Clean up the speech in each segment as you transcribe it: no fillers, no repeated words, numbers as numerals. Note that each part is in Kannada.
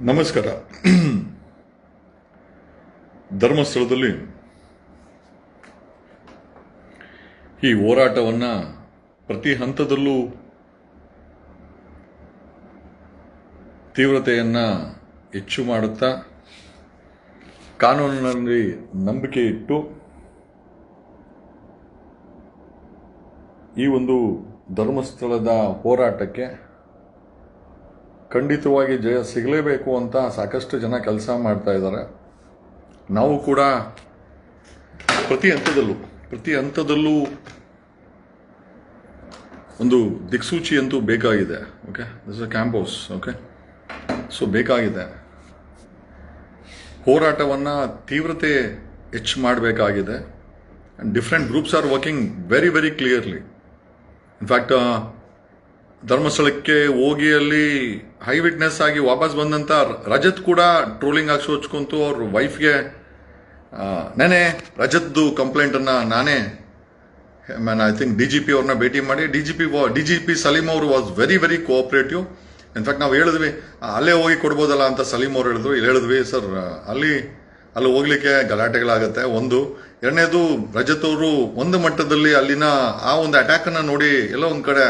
ನಮಸ್ಕಾರ. ಧರ್ಮಸ್ಥಳದಲ್ಲಿ ಈ ಹೋರಾಟವನ್ನ ಪ್ರತಿ ಹಂತದಲ್ಲೂ ತೀವ್ರತೆಯನ್ನ ಹೆಚ್ಚು ಮಾಡುತ್ತಾ ಕಾನೂನಿನಲ್ಲಿ ನಂಬಿಕೆ ಇಟ್ಟು ಈ ಒಂದು ಧರ್ಮಸ್ಥಳದ ಹೋರಾಟಕ್ಕೆ ಖಂಡಿತವಾಗಿ ಜಯ ಸಿಗಲೇಬೇಕು ಅಂತ ಸಾಕಷ್ಟು ಜನ ಕೆಲಸ ಮಾಡ್ತಾ ಇದ್ದಾರೆ. ನಾವು ಕೂಡ ಪ್ರತಿ ಹಂತದಲ್ಲೂ ಒಂದು ದಿಕ್ಸೂಚಿ ಅಂತೂ ಬೇಕಾಗಿದೆ. Okay, this a campus. Okay, so ಬೇಕಾಗಿದೆ. ಹೋರಾಟವನ್ನು ತೀವ್ರತೆ ಹೆಚ್ಚು ಮಾಡಬೇಕಾಗಿದೆ. Different groups are working very very clearly. In fact ಧರ್ಮಸ್ಥಳಕ್ಕೆ ಹೋಗಿ ಅಲ್ಲಿ ಹೈ ವಿಟ್ನೆಸ್ ಆಗಿ ವಾಪಸ್ ಬಂದಂತ ರಜತ್ ಕೂಡ ಟ್ರೋಲಿಂಗ್ ಹಾಕ್ಸಿ ಹಚ್ಕೊಂತು. ಅವ್ರ ವೈಫ್ಗೆ ನೆನೆ ರಜತ್ದು ಕಂಪ್ಲೇಂಟ್ ಅನ್ನ ನಾನೇ ಐ ಥಿಂಕ್ ಡಿಜಿಪಿ ಅವ್ರನ್ನ ಭೇಟಿ ಮಾಡಿ ಡಿಜಿಪಿ ಸಲೀಂ ಅವರು was very very cooperative. In fact ನಾವು ಹೇಳಿದ್ವಿ ಅಲ್ಲೇ ಹೋಗಿ ಕೊಡ್ಬೋದಲ್ಲ ಅಂತ ಸಲೀಂ ಅವ್ರು ಹೇಳಿದ್ರು. ಇಲ್ಲಿ ಹೇಳಿದ್ವಿ ಸರ್ ಅಲ್ಲಿ ಹೋಗ್ಲಿಕ್ಕೆ ಗಲಾಟೆಗಳಾಗತ್ತೆ. ಒಂದು ಎರಡನೇದು ರಜತ್ ಅವರು ಒಂದು ಮಟ್ಟದಲ್ಲಿ ಅಲ್ಲಿನ ಆ ಒಂದು ಅಟ್ಯಾಕ್ ಅನ್ನ ನೋಡಿ ಎಲ್ಲ ಒಂದ್ ಕಡೆ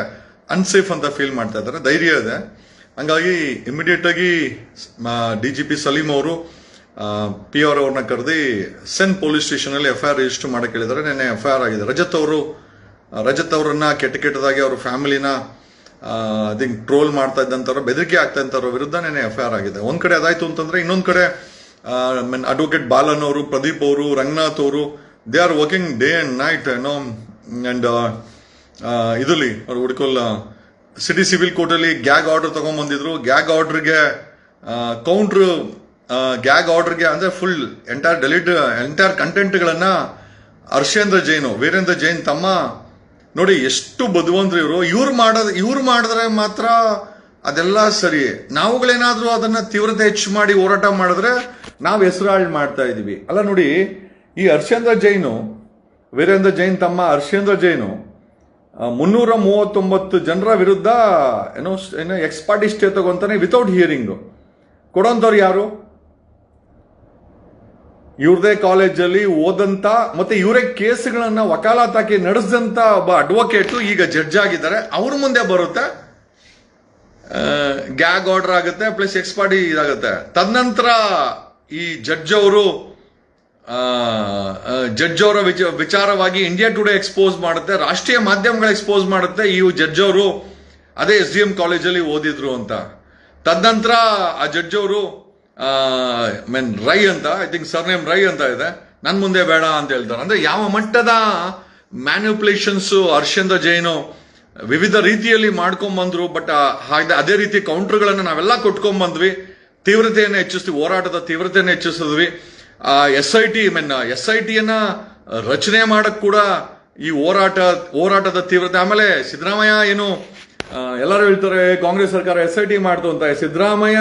ಅನ್ಸೇಫ್ ಅಂತ ಫೀಲ್ ಮಾಡ್ತಾ ಇದ್ದಾರೆ. ಧೈರ್ಯ ಇದೆ. ಹಂಗಾಗಿ ಇಮಿಡಿಯೇಟ್ ಆಗಿ ಡಿಜಿಪಿ ಸಲೀಂ ಅವರು PR ಅವ್ರನ್ನ ಕರೆದಿ ಸೆನ್ ಪೊಲೀಸ್ ಸ್ಟೇಷನ್ ಅಲ್ಲಿ FIR ರಿಜಿಸ್ಟರ್ ಮಾಡಕ್ಕೆ ಹೇಳಿದ್ದಾರೆ. ನೆನ್ನೆ FIR ಆಗಿದೆ. ರಜತ್ ಅವರನ್ನ ಕೆಟ್ಟದಾಗಿ ಅವ್ರ ಫ್ಯಾಮಿಲಿನ ಐ ಥಿಂಕ್ ಟ್ರೋಲ್ ಮಾಡ್ತಾ ಇದ್ದಂಥವ್ರು, ಬೆದರಿಕೆ ಆಗ್ತಾ ಇದ್ದಂಥವ್ರ ವಿರುದ್ಧ ನೆನ್ನೆ FIR ಆಗಿದೆ. ಒಂದ್ ಕಡೆ ಅದಾಯ್ತು ಅಂತಂದ್ರೆ ಇನ್ನೊಂದ್ ಕಡೆ ಅಡ್ವೊಕೇಟ್ ಬಾಲನ್ ಅವರು, ಪ್ರದೀಪ್ ಅವರು, ರಂಗನಾಥ್ ಅವರು they are working day and night and ಇದರಲ್ಲಿ ಅವ್ರು ಹುಡ್ಕೊಲ್ಲ ಸಿಟಿ ಸಿವಿಲ್ ಕೋರ್ಟ್ ಅಲ್ಲಿ ಗ್ಯಾಗ್ ಆರ್ಡರ್ ತಗೊಂಡ್ಬಂದಿದ್ರು. ಗ್ಯಾಗ್ ಆರ್ಡರ್ಗೆ ಅಂದ್ರೆ ಫುಲ್ ಎಂಟೈರ್ ಕಂಟೆಂಟ್ಗಳನ್ನ ವೀರೇಂದ್ರ ಜೈನ್ ತಮ್ಮ ನೋಡಿ ಎಷ್ಟು ಬದುವಂದ್ರು ಇವರು. ಇವ್ರು ಮಾಡಿದ್ರೆ ಮಾತ್ರ ಅದೆಲ್ಲ ಸರಿ. ನಾವುಗಳೇನಾದ್ರೂ ಅದನ್ನ ತೀವ್ರತೆ ಹೆಚ್ಚು ಮಾಡಿ ಹೋರಾಟ ಮಾಡಿದ್ರೆ ನಾವು ಹೆಸರಾಳ್ ಮಾಡ್ತಾ ಇದೀವಿ ಅಲ್ಲ. ನೋಡಿ, ಈ ವೀರೇಂದ್ರ ಜೈನ್ ತಮ್ಮ ಹರ್ಷೇಂದ್ರ ಜೈನು 339 ಜನರ ವಿರುದ್ಧ ಏನೋ ಎಕ್ಸ್ ಪಾರ್ಟಿ ಸ್ಟೇ ತಗೊಂತಾನೆ ವಿತೌಟ್ ಹಿಯರಿಂಗ್. ಕೊಡೋಂಥವ್ರು ಯಾರು? ಇವ್ರದೇ ಕಾಲೇಜಲ್ಲಿ ಓದಂತ ಮತ್ತೆ ಇವರೇ ಕೇಸ್ಗಳನ್ನ ವಕಾಲತ್ತಾಕಿ ನಡೆಸಿದಂತ ಒಬ್ಬ ಅಡ್ವೊಕೇಟ್ ಈಗ ಜಡ್ಜ್ ಆಗಿದ್ದಾರೆ. ಅವ್ರ ಮುಂದೆ ಬರುತ್ತೆ ಗ್ಯಾಗ್ ಆರ್ಡರ್ ಆಗುತ್ತೆ, ಪ್ಲಸ್ ಎಕ್ಸ್ ಪಾರ್ಟಿ ಇದಾಗುತ್ತೆ. ತದನಂತರ ಈ ಜಡ್ಜ್ ಅವರ ವಿಚಾರವಾಗಿ ಇಂಡಿಯಾ ಟುಡೇ ಎಕ್ಸ್ಪೋಸ್ ಮಾಡುತ್ತೆ, ರಾಷ್ಟ್ರೀಯ ಮಾಧ್ಯಮಗಳು ಎಕ್ಸ್ಪೋಸ್ ಮಾಡುತ್ತೆ ಈ ಜಡ್ಜ್ ಅವರು ಅದೇ SDM ಕಾಲೇಜಲ್ಲಿ ಓದಿದ್ರು ಅಂತ. ತದನಂತರ ಆ ಜಡ್ಜ್ ಅವರು ರೈ ಅಂತ, ಐ ಥಿಂಕ್ ಸರ್ನೇಮ್ ರೈ ಅಂತ ಇದೆ, ನನ್ ಮುಂದೆ ಬೇಡ ಅಂತ ಹೇಳ್ತಾರೆ. ಅಂದ್ರೆ ಯಾವ ಮಟ್ಟದ ಮ್ಯಾನ್ಯುಪುಲೇಷನ್ಸ್ ಹರ್ಷೇಂದ್ರ ಜೈನು ವಿವಿಧ ರೀತಿಯಲ್ಲಿ ಮಾಡ್ಕೊಂಡ್ಬಂದ್ರು. ಬಟ್ ಅದೇ ರೀತಿ ಕೌಂಟರ್ಗಳನ್ನ ನಾವೆಲ್ಲ ಕೊಟ್ಕೊಂಡ್ಬಂದ್ವಿ. ತೀವ್ರತೆಯನ್ನು ಹೆಚ್ಚಿಸ್ತೀವಿ, ಹೋರಾಟದ ತೀವ್ರತೆಯನ್ನು ಹೆಚ್ಚಿಸಿದ್ವಿ. SITಯನ್ನ ರಚನೆ ಮಾಡಕ್ ಕೂಡ ಈ ಹೋರಾಟದ ತೀವ್ರತೆ. ಆಮೇಲೆ ಸಿದ್ದರಾಮಯ್ಯ ಏನು ಎಲ್ಲರೂ ಹೇಳ್ತಾರೆ ಕಾಂಗ್ರೆಸ್ ಸರ್ಕಾರ SIT ಮಾಡ್ತು ಅಂತ. ಸಿದ್ದರಾಮಯ್ಯ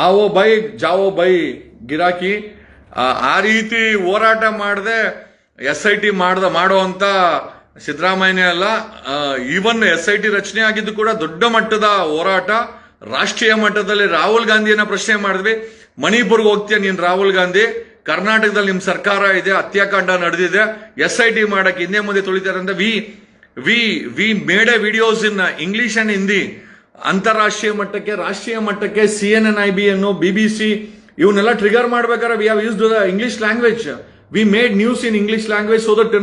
ಆವೋ ಬೈ ಜಾವೋ ಬೈ ಗಿರಾಕಿ ಆ ರೀತಿ ಹೋರಾಟ ಮಾಡದೆ SIT ಮಾಡೋ ಅಂತ ಸಿದ್ದರಾಮಯ್ಯನೇ ಅಲ್ಲ. ಈವನ್ SIT ರಚನೆ ಆಗಿದ್ದು ಕೂಡ ದೊಡ್ಡ ಮಟ್ಟದ ಹೋರಾಟ. ರಾಷ್ಟ್ರೀಯ ಮಟ್ಟದಲ್ಲಿ ರಾಹುಲ್ ಗಾಂಧಿಯನ್ನ ಪ್ರಶ್ನೆ ಮಾಡಿದ್ವಿ. ಮಣಿಪುರ್ಗೆ ಹೋಗ್ತೀಯ ನೀನ್ ರಾಹುಲ್ ಗಾಂಧಿ, ಕರ್ನಾಟಕದಲ್ಲಿ ನಿಮ್ ಸರ್ಕಾರ ಇದೆ, ಹತ್ಯಾಕಾಂಡ ನಡೆದಿದೆ, SIT ಮಾಡಕ್ಕೆ ಹಿಂದೆ ಮುಂದೆ ತುಳಿತಾರೆ ಅಂತ we made a videos in English and Hindi. ಅಂತಾರಾಷ್ಟ್ರೀಯ ಮಟ್ಟಕ್ಕೆ, ರಾಷ್ಟ್ರೀಯ ಮಟ್ಟಕ್ಕೆ CNN, IBN, BBC ಇವನ್ನೆಲ್ಲ ಟ್ರಿಗರ್ ಮಾಡ್ಬೇಕಾದ್ರೆ we have used the English language. We made news in English language so that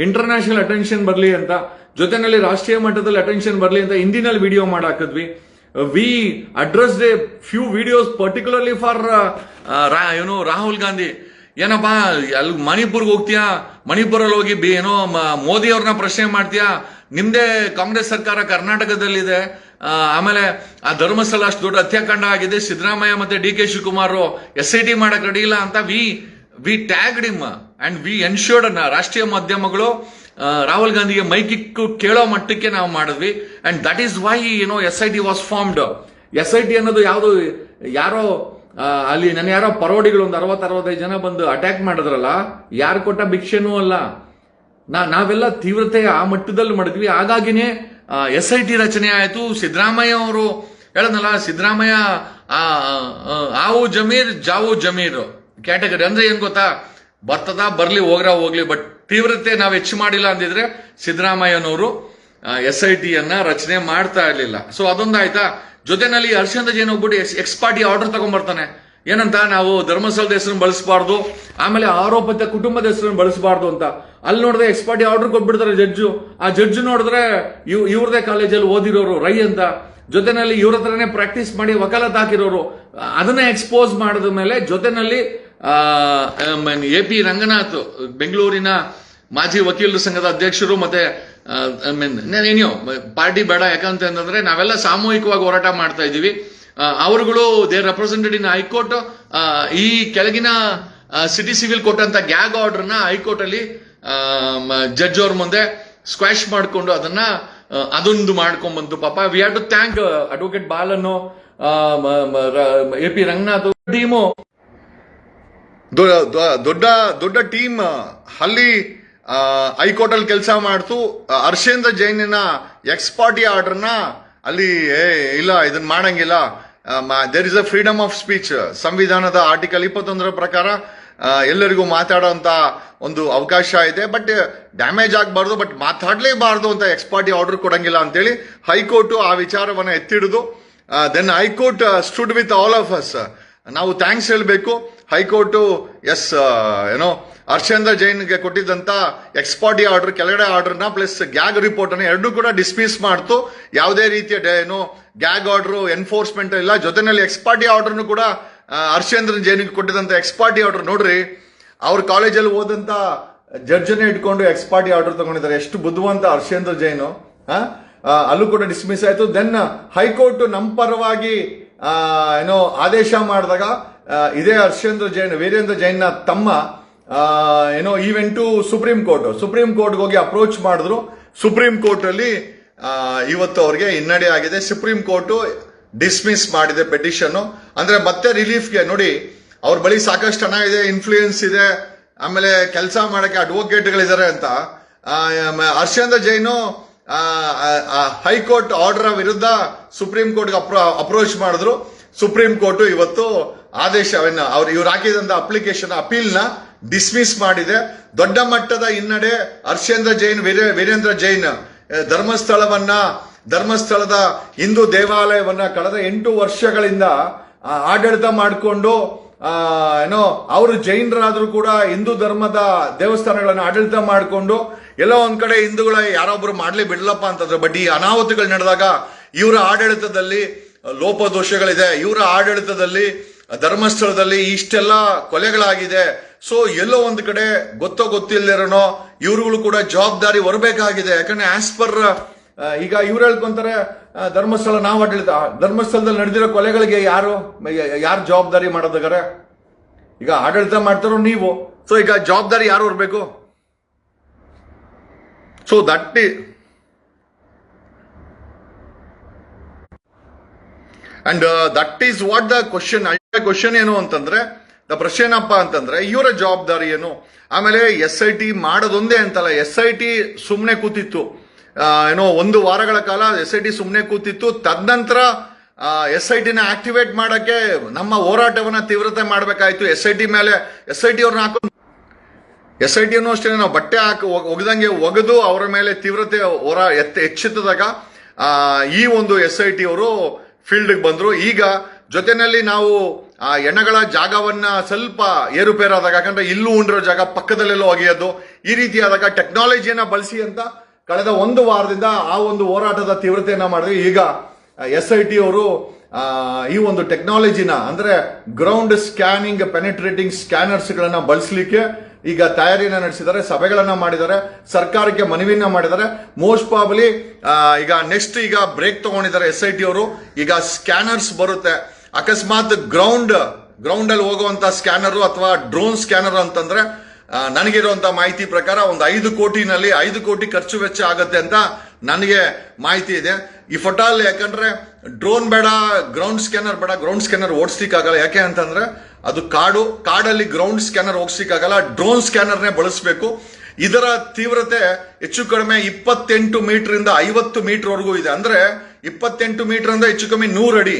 international attention ಬರಲಿ ಅಂತ, ಜೊತೆನಲ್ಲಿ ರಾಷ್ಟ್ರೀಯ ಮಟ್ಟದಲ್ಲಿ ಅಟೆನ್ಷನ್ ಬರಲಿ ಅಂತ ಹಿಂದಿನಲ್ಲಿ ವಿಡಿಯೋ ಮಾಡಾಕಿದ್ವಿ. We address a few videos particularly for Rahul Gandhi. ಏನಪ್ಪಾ ಅಲ್ಲಿ ಮಣಿಪುರ್ಗೆ ಹೋಗ್ತೀಯಾ, ಮಣಿಪುರಲ್ಲಿ ಹೋಗಿ ಮೋದಿ ಅವ್ರನ್ನ ಪ್ರಶ್ನೆ ಮಾಡ್ತೀಯಾ, ನಿಮ್ದೇ ಕಾಂಗ್ರೆಸ್ ಸರ್ಕಾರ ಕರ್ನಾಟಕದಲ್ಲಿದೆ, ಆಮೇಲೆ ಆ ಧರ್ಮಸ್ಥಳ ಅಷ್ಟು ದೊಡ್ಡ ಹತ್ಯಾಕಾಂಡ ಆಗಿದೆ, ಸಿದ್ದರಾಮಯ್ಯ ಮತ್ತೆ DK ಶಿವಕುಮಾರ್ SIT ಮಾಡಕ್ ರೆಡಿ ಇಲ್ಲ ಅಂತ we tagged him and we ensured. ರಾಷ್ಟ್ರೀಯ ಮಾಧ್ಯಮಗಳು ರಾಹುಲ್ ಗಾಂಧಿಗೆ ಮೈಕಿಕ್ಕು ಕೇಳೋ ಮಟ್ಟಕ್ಕೆ ನಾವು ಮಾಡಿದ್ವಿ. And that is why SIT was formed. SIT ಅನ್ನೋದು ಯಾರೋ ಅಲ್ಲಿ ನನ್ನ ಯಾರೋ ಪರೋಡಿಗಳು ಒಂದು 60-65 ಜನ ಬಂದು ಅಟ್ಯಾಕ್ ಮಾಡಿದ್ರಲ್ಲ, ಯಾರು ಕೊಟ್ಟ ಭಿಕ್ಷೆನೂ ಅಲ್ಲ. ನಾವೆಲ್ಲ ತೀವ್ರತೆ ಆ ಮಟ್ಟದಲ್ಲಿ ಮಾಡಿದ್ವಿ. ಹಾಗಾಗಿನೇ SIT ರಚನೆ ಆಯಿತು. ಸಿದ್ದರಾಮಯ್ಯ ಅವರು ಹೇಳದ್ನಲ್ಲ, ಸಿದ್ದರಾಮಯ್ಯ ಆವು ಜಮೀರ್ ಜಾವು ಜಮೀರು ಕ್ಯಾಟಗರಿ. ಅಂದ್ರೆ ಏನ್ ಗೊತ್ತಾ, ಬರ್ತದ ಬರ್ಲಿ ಹೋಗ್ಲಿ, ಬಟ್ ತೀವ್ರತೆ ನಾವು ಹೆಚ್ಚು ಮಾಡಿಲ್ಲ ಅಂದಿದ್ರೆ ಸಿದ್ದರಾಮಯ್ಯನವರು SIT ಯನ್ನ ರಚನೆ ಮಾಡ್ತಾ ಇರ್ಲಿಲ್ಲ. ಸೊ ಅದೊಂದಾಯ್ತಾ. ಜೊತೆನಲ್ಲಿ ಹರ್ಷೇಂದ್ರ ಜೈನ್ ಹೋಗ್ಬಿಟ್ಟು ಎಕ್ಸ್ ಪಾರ್ಟಿ ಆರ್ಡರ್ ತಗೊಂಡ್ಬರ್ತಾನೆ. ಏನಂತ, ನಾವು ಧರ್ಮಸ್ಥಳದ ಹೆಸರನ್ನು ಬಳಸಬಾರ್ದು, ಆಮೇಲೆ ಆರೋಪಿತ ಕುಟುಂಬದ ಹೆಸರನ್ನು ಬಳಸಬಾರ್ದು ಅಂತ. ಅಲ್ಲಿ ನೋಡಿದ್ರೆ ಎಕ್ಸ್ ಪಾರ್ಟಿ ಆರ್ಡರ್ ಕೊಟ್ಬಿಡ್ತಾರೆ ಜಡ್ಜು. ಆ ಜಡ್ಜ್ ನೋಡಿದ್ರೆ ಇವ್ರದೇ ಕಾಲೇಜಲ್ಲಿ ಓದಿರೋರು ರೈ ಅಂತ, ಜೊತೆನಲ್ಲಿ ಇವ್ರ ಹತ್ರನೇ ಪ್ರಾಕ್ಟೀಸ್ ಮಾಡಿ ವಕಾಲತ್ ಹಾಕಿರೋರು. ಅದನ್ನೇ ಎಕ್ಸ್ಪೋಸ್ ಮಾಡಿದ ಮೇಲೆ ಜೊತೆನಲ್ಲಿ AP ರಂಗನಾಥ್, ಬೆಂಗಳೂರಿನ ಮಾಜಿ ವಕೀಲರ ಸಂಘದ ಅಧ್ಯಕ್ಷರು, ಮತ್ತೆ ಏನೋ ಪಾರ್ಟಿ ಬೇಡ, ಯಾಕಂತಂದ್ರೆ ನಾವೆಲ್ಲ ಸಾಮೂಹಿಕವಾಗಿ ಹೋರಾಟ ಮಾಡ್ತಾ ಇದೀವಿ. ಅವರುಗಳು ದೇ ರೆಪ್ರೆಸೆಂಟೆಡ್ ಇನ್ ಹೈಕೋರ್ಟ್. ಈ ಕೆಳಗಿನ ಸಿಟಿ ಸಿವಿಲ್ ಕೊಟ್ಟಂತ ಗ್ಯಾಗ್ ಆರ್ಡರ್ನ ಹೈಕೋರ್ಟ್ ಅಲ್ಲಿ ಜಡ್ಜ್ ಅವ್ರ ಮುಂದೆ ಸ್ಕ್ವಾಶ್ ಮಾಡಿಕೊಂಡು ಅದೊಂದು ಮಾಡ್ಕೊಂಡ್ ಬಂತು. ಪಾಪ we have to thank advocate ಬಾಲನ್ನು, AP ರಂಗನಾಥ್ ಟೀಮು, ದೊಡ್ಡ ಟೀಮ್ ಅಲ್ಲಿ ಹೈಕೋರ್ಟ್ ಅಲ್ಲಿ ಕೆಲಸ ಮಾಡ್ತು. ಹರ್ಷೇಂದ್ರ ಜೈನಿನ ಎಕ್ಸ್ ಪಾರ್ಟಿ ಆರ್ಡರ್ನ ಅಲ್ಲಿ ಇಲ್ಲ, ಇದನ್ನ ಮಾಡಂಗಿಲ್ಲ, there is a freedom of speech, ಸಂವಿಧಾನದ ಆರ್ಟಿಕಲ್ 21 ಪ್ರಕಾರ ಎಲ್ಲರಿಗೂ ಮಾತಾಡೋಂತ ಒಂದು ಅವಕಾಶ ಇದೆ, ಬಟ್ ಡ್ಯಾಮೇಜ್ ಆಗಬಾರ್ದು, ಬಟ್ ಮಾತಾಡ್ಲೇಬಾರ್ದು ಅಂತ ಎಕ್ಸ್ ಪಾರ್ಟಿ ಆರ್ಡರ್ ಕೊಡಂಗಿಲ್ಲ ಅಂತೇಳಿ ಹೈಕೋರ್ಟ್ ಆ ವಿಚಾರವನ್ನ ಎತ್ತಿಡಿದು. Then high court stood with all of us. ನಾವು ಥ್ಯಾಂಕ್ಸ್ ಹೇಳಬೇಕು ಹೈಕೋರ್ಟ್. ಎಸ್, ಹರ್ಷೇಂದ್ರ ಜೈನ್ಗೆ ಕೊಟ್ಟಿದ್ದಂತ ಎಕ್ಸ್ ಪಾರ್ಟಿ ಆರ್ಡರ್, ಕೆಳಗಡೆ ಆರ್ಡರ್ನ ಪ್ಲಸ್ ಗ್ಯಾಗ್ ರಿಪೋರ್ಟ್ ಅನ್ನು ಎರಡೂ ಕೂಡ ಡಿಸ್ಮಿಸ್ ಮಾಡ್ತು. ಯಾವುದೇ ರೀತಿಯ ಗ್ಯಾಗ್ ಆರ್ಡರ್ ಎನ್ಫೋರ್ಸ್ಮೆಂಟ್ ಇಲ್ಲ. ಜೊತೆನಲ್ಲಿ ಎಕ್ಸ್ ಪಾರ್ಟಿ ಆರ್ಡರ್ನು ಕೂಡ ಹರ್ಷೇಂದ್ರ ಜೈನ್ಗೆ ಕೊಟ್ಟಿದ್ದಂತ ಎಕ್ಸ್ ಪಾರ್ಟಿ ಆರ್ಡರ್ ನೋಡ್ರಿ, ಅವ್ರ ಕಾಲೇಜಲ್ಲಿ ಓದಂತ ಜಡ್ಜನ್ನೇ ಇಟ್ಕೊಂಡು ಎಕ್ಸ್ ಪಾರ್ಟಿ ಆರ್ಡರ್ ತಗೊಂಡಿದ್ದಾರೆ. ಎಷ್ಟು ಬುದ್ಧಿವಂತ ಹರ್ಷೇಂದ್ರ ಜೈನ್. ಅಲ್ಲೂ ಕೂಡ ಡಿಸ್ಮಿಸ್ ಆಯ್ತು. ದೆನ್ ಹೈಕೋರ್ಟ್ ನಮ್ಮ ಪರವಾಗಿ ಆದೇಶ ಮಾಡಿದಾಗ ಇದೇ ಹರ್ಷೇಂದ್ರ ಜೈನ್, ವೀರೇಂದ್ರ ಜೈನ್ನ ತಮ್ಮ ಈವೆಂಟು ಸುಪ್ರೀಂ ಕೋರ್ಟ್ಗೆ ಹೋಗಿ ಅಪ್ರೋಚ್ ಮಾಡಿದ್ರು. ಸುಪ್ರೀಂ ಕೋರ್ಟ್ ಅಲ್ಲಿ ಇವತ್ತು ಅವ್ರಿಗೆ ಹಿನ್ನಡೆ ಆಗಿದೆ. ಸುಪ್ರೀಂ ಕೋರ್ಟ್ ಡಿಸ್ಮಿಸ್ ಮಾಡಿದೆ ಪೆಟಿಷನ್. ಅಂದ್ರೆ ಮತ್ತೆ ರಿಲೀಫ್ಗೆ ನೋಡಿ, ಅವ್ರ ಬಳಿ ಸಾಕಷ್ಟು ಹಣ ಇದೆ, ಇನ್ಫ್ಲೂಯೆನ್ಸ್ ಇದೆ, ಆಮೇಲೆ ಕೆಲಸ ಮಾಡಕ್ಕೆ ಅಡ್ವೊಕೇಟ್ಗಳಿದ್ದಾರೆ ಅಂತ ಹರ್ಷೇಂದ್ರ ಜೈನು ಹೈಕೋರ್ಟ್ ಆರ್ಡರ್ ವಿರುದ್ಧ ಸುಪ್ರೀಂ ಕೋರ್ಟ್ಗೆ ಅಪ್ರೋಚ್ ಮಾಡಿದ್ರು. ಸುಪ್ರೀಂ ಕೋರ್ಟ್ ಇವತ್ತು ಆದೇಶವನ್ನ ಇವ್ರು ಹಾಕಿದಂತ ಅಪ್ಲಿಕೇಶನ್ ಅಪೀಲ್ನ ಡಿಸ್ಮಿಸ್ ಮಾಡಿದೆ. ದೊಡ್ಡ ಮಟ್ಟದ ಹಿನ್ನಡೆ. ಹರ್ಷೇಂದ್ರ ಜೈನ್, ವೀರೇಂದ್ರ ಜೈನ್ ಧರ್ಮಸ್ಥಳದ ಹಿಂದೂ ದೇವಾಲಯವನ್ನ ಕಳೆದ 8 ವರ್ಷಗಳಿಂದ ಆಡಳಿತ ಮಾಡಿಕೊಂಡು ಅವರು ಜೈನರಾದ್ರೂ ಕೂಡ ಹಿಂದೂ ಧರ್ಮದ ದೇವಸ್ಥಾನಗಳನ್ನು ಆಡಳಿತ ಮಾಡಿಕೊಂಡು ಎಲ್ಲೋ ಒಂದ್ ಕಡೆ ಹಿಂದೂಗಳ ಯಾರೊಬ್ರು ಮಾಡ್ಲಿ ಬಿಡ್ಲಪ್ಪ ಅಂತಂದ್ರೆ, ಬಟ್ ಈ ಅನಾಹುತಗಳು ನಡೆದಾಗ ಇವರ ಆಡಳಿತದಲ್ಲಿ ಲೋಪದೋಷಗಳಿದೆ, ಇವರ ಆಡಳಿತದಲ್ಲಿ ಧರ್ಮಸ್ಥಳದಲ್ಲಿ ಇಷ್ಟೆಲ್ಲ ಕೊಲೆಗಳಾಗಿದೆ. ಸೊ ಎಲ್ಲೋ ಒಂದ್ ಕಡೆ ಗೊತ್ತಿಲ್ಲದಿರೋನೋ ಇವ್ರುಗಳು ಕೂಡ ಜವಾಬ್ದಾರಿ ಹೊರಬೇಕಾಗಿದೆ. ಯಾಕಂದ್ರೆ ಆಸ್ ಪರ್ ಈಗ ಇವ್ರು ಹೇಳ್ಕೊಂತಾರೆ ಧರ್ಮಸ್ಥಳ ನಾವು ಆಡಳಿತ, ಧರ್ಮಸ್ಥಳದಲ್ಲಿ ನಡೆದಿರೋ ಕೊಲೆಗಳಿಗೆ ಯಾರು ಜವಾಬ್ದಾರಿ ಮಾಡೋದಾಗಾರೆ? ಈಗ ಆಡಳಿತ ಮಾಡ್ತಾರೋ ನೀವು. ಸೊ ಈಗ ಜವಾಬ್ದಾರಿ ಯಾರು ಹೊರಬೇಕು? So that and that is what the question ಏನು ಅಂತಂದ್ರೆ, ದ ಪ್ರಶ್ನೆ ಏನಪ್ಪ ಅಂತಂದ್ರೆ ಇವರ ಜವಾಬ್ದಾರಿ ಏನು? ಆಮೇಲೆ SIT ಮಾಡೋದೊಂದೇ ಅಂತಲ್ಲ, SIT ಸುಮ್ಮನೆ ಕೂತಿತ್ತು, 1 ವಾರಗಳ ಕಾಲ SIT ಸುಮ್ಮನೆ ಕೂತಿತ್ತು. ತದನಂತರ SIT ನ ಆಕ್ಟಿವೇಟ್ ಮಾಡಕ್ಕೆ ನಮ್ಮ ಹೋರಾಟವನ್ನ ತೀವ್ರತೆ ಮಾಡಬೇಕಾಯ್ತು. SIT ಮೇಲೆ SIT ಅವ್ರನ್ನ ಹಾಕೊಂಡು SIT ಅನ್ನು ಅಷ್ಟೇ ನಾವು ಬಟ್ಟೆ ಒಗದಂಗೆ ಒಗೆದು ಅವರ ಮೇಲೆ ತೀವ್ರತೆ ಹೆಚ್ಚಿಸಿದಾಗ ಈ ಒಂದು SIT ಅವರು ಫೀಲ್ಡ್ಗೆ ಬಂದ್ರು. ಈಗ ಜೊತೆನಲ್ಲಿ ನಾವು ಆ ಎಣ್ಣಗಳ ಜಾಗವನ್ನ ಸ್ವಲ್ಪ ಏರುಪೇರಾದಾಗ, ಯಾಕಂದ್ರೆ ಇಲ್ಲೂ ಉಂಡಿರೋ ಜಾಗ ಪಕ್ಕದಲ್ಲೆಲ್ಲೋ ಒಗೆಯೋದು, ಈ ರೀತಿಯಾದಾಗ ಟೆಕ್ನಾಲಜಿಯನ್ನ ಬಳಸಿ ಅಂತ ಕಳೆದ 1 ವಾರದಿಂದ ಆ ಒಂದು ಹೋರಾಟದ ತೀವ್ರತೆಯನ್ನ ಮಾಡಿದ್ವಿ. ಈಗ SIT ಅವರು ಈ ಒಂದು ಟೆಕ್ನಾಲಜಿನ ಅಂದ್ರೆ ಗ್ರೌಂಡ್ ಸ್ಕ್ಯಾನಿಂಗ್ ಪೆನೆಟ್ರೇಟಿಂಗ್ ಸ್ಕ್ಯಾನರ್ಸ್ ಗಳನ್ನ ಬಳಸಲಿಕ್ಕೆ ಈಗ ತಯಾರಿಯನ್ನ ನಡೆಸಿದ್ದಾರೆ, ಸಭೆಗಳನ್ನ ಮಾಡಿದ್ದಾರೆ, ಸರ್ಕಾರಕ್ಕೆ ಮನವಿಯನ್ನ ಮಾಡಿದ್ದಾರೆ. ಮೋಸ್ಟ್ ಪ್ರಾಬಲಿ ನೆಕ್ಸ್ಟ್ ಈಗ ಬ್ರೇಕ್ ತಗೊಂಡಿದ್ದಾರೆ SIT ಅವರು. ಈಗ ಸ್ಕ್ಯಾನರ್ಸ್ ಬರುತ್ತೆ, ಅಕಸ್ಮಾತ್ ಗ್ರೌಂಡ್ ಅಲ್ಲಿ ಹೋಗುವಂತ ಸ್ಕ್ಯಾನರ್ ಅಥವಾ ಡ್ರೋನ್ ಸ್ಕ್ಯಾನರ್ ಅಂತಂದ್ರೆ ನನಗಿರುವಂತ ಮಾಹಿತಿ ಪ್ರಕಾರ ಒಂದು 5 ಕೋಟಿ ಖರ್ಚು ವೆಚ್ಚ ಆಗುತ್ತೆ ಅಂತ ನನಗೆ ಮಾಹಿತಿ ಇದೆ. ಈ ಫಟಾಲ್ ಯಾಕಂದ್ರೆ ಡ್ರೋನ್ ಬೇಡ, ಗ್ರೌಂಡ್ ಸ್ಕ್ಯಾನರ್ ಬೇಡ, ಗ್ರೌಂಡ್ ಸ್ಕ್ಯಾನರ್ ಓಡಿಸ್ಲಿಕ್ಕಾಗಲ್ಲ. ಯಾಕೆ ಅಂತಂದ್ರೆ ಅದು ಕಾಡಲ್ಲಿ ಗ್ರೌಂಡ್ ಸ್ಕ್ಯಾನರ್ ಓಡಿಸ್ಲಿಕ್ಕಾಗಲ್ಲ, ಡ್ರೋನ್ ಸ್ಕ್ಯಾನರ್ನೇ ಬಳಸಬೇಕು. ಇದರ ತೀವ್ರತೆ ಹೆಚ್ಚು ಕಡಿಮೆ 28 ಮೀಟರ್ ಇಂದ 50 ಮೀಟರ್ ವರೆಗೂ ಇದೆ. ಅಂದ್ರೆ 28 ಮೀಟರ್ ಅಂದ್ರೆ ಹೆಚ್ಚು ಕಮ್ಮಿ 100 ಅಡಿ.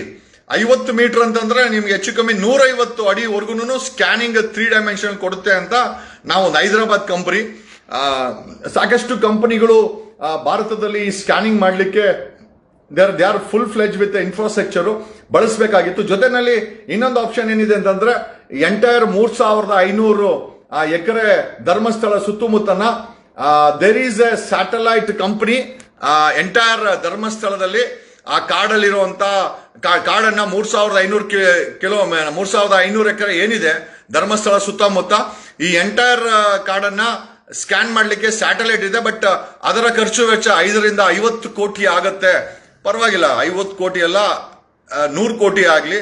50 ಮೀಟರ್ ಅಂತಂದ್ರೆ ನಿಮ್ಗೆ ಹೆಚ್ಚು ಕಮ್ಮಿ 150 ಅಡಿವರೆಗೂ ಸ್ಕ್ಯಾನಿಂಗ್ 3 ಡೈಮೆನ್ಷನ್ ಕೊಡುತ್ತೆ ಅಂತ ನಾವು ಒಂದು ಹೈದರಾಬಾದ್ ಕಂಪನಿ, ಸಾಕಷ್ಟು ಕಂಪನಿಗಳು ಭಾರತದಲ್ಲಿ ಸ್ಕ್ಯಾನಿಂಗ್ ಮಾಡಲಿಕ್ಕೆ they are full fledged with infrastructure ಬಳಸಬೇಕಾಗಿತ್ತು. ಜೊತೆನಲ್ಲಿ ಇನ್ನೊಂದು ಆಪ್ಷನ್ ಏನಿದೆ ಅಂತಂದ್ರೆ ಎಂಟೈರ್ 3500 ಎಕರೆ ಧರ್ಮಸ್ಥಳ ಸುತ್ತಮುತ್ತನ there is a satellite company entire ಧರ್ಮಸ್ಥಳದಲ್ಲಿ ಆ ಕಾಡಲ್ಲಿರುವಂತ ಕಾಡನ್ನ 3500 ಎಕರೆ ಏನಿದೆ ಧರ್ಮಸ್ಥಳ ಸುತ್ತಮುತ್ತ, ಈ ಎಂಟೈರ್ ಕಾಡನ್ನ ಸ್ಕ್ಯಾನ್ ಮಾಡ್ಲಿಕ್ಕೆ ಸ್ಯಾಟಲೈಟ್ ಇದೆ. ಬಟ್ ಅದರ ಖರ್ಚು ವೆಚ್ಚ 5 ರಿಂದ 50 ಕೋಟಿ ಆಗತ್ತೆ. ಪರವಾಗಿಲ್ಲ, 50 ಕೋಟಿ ಅಲ್ಲ, 100 ಕೋಟಿ ಆಗ್ಲಿ,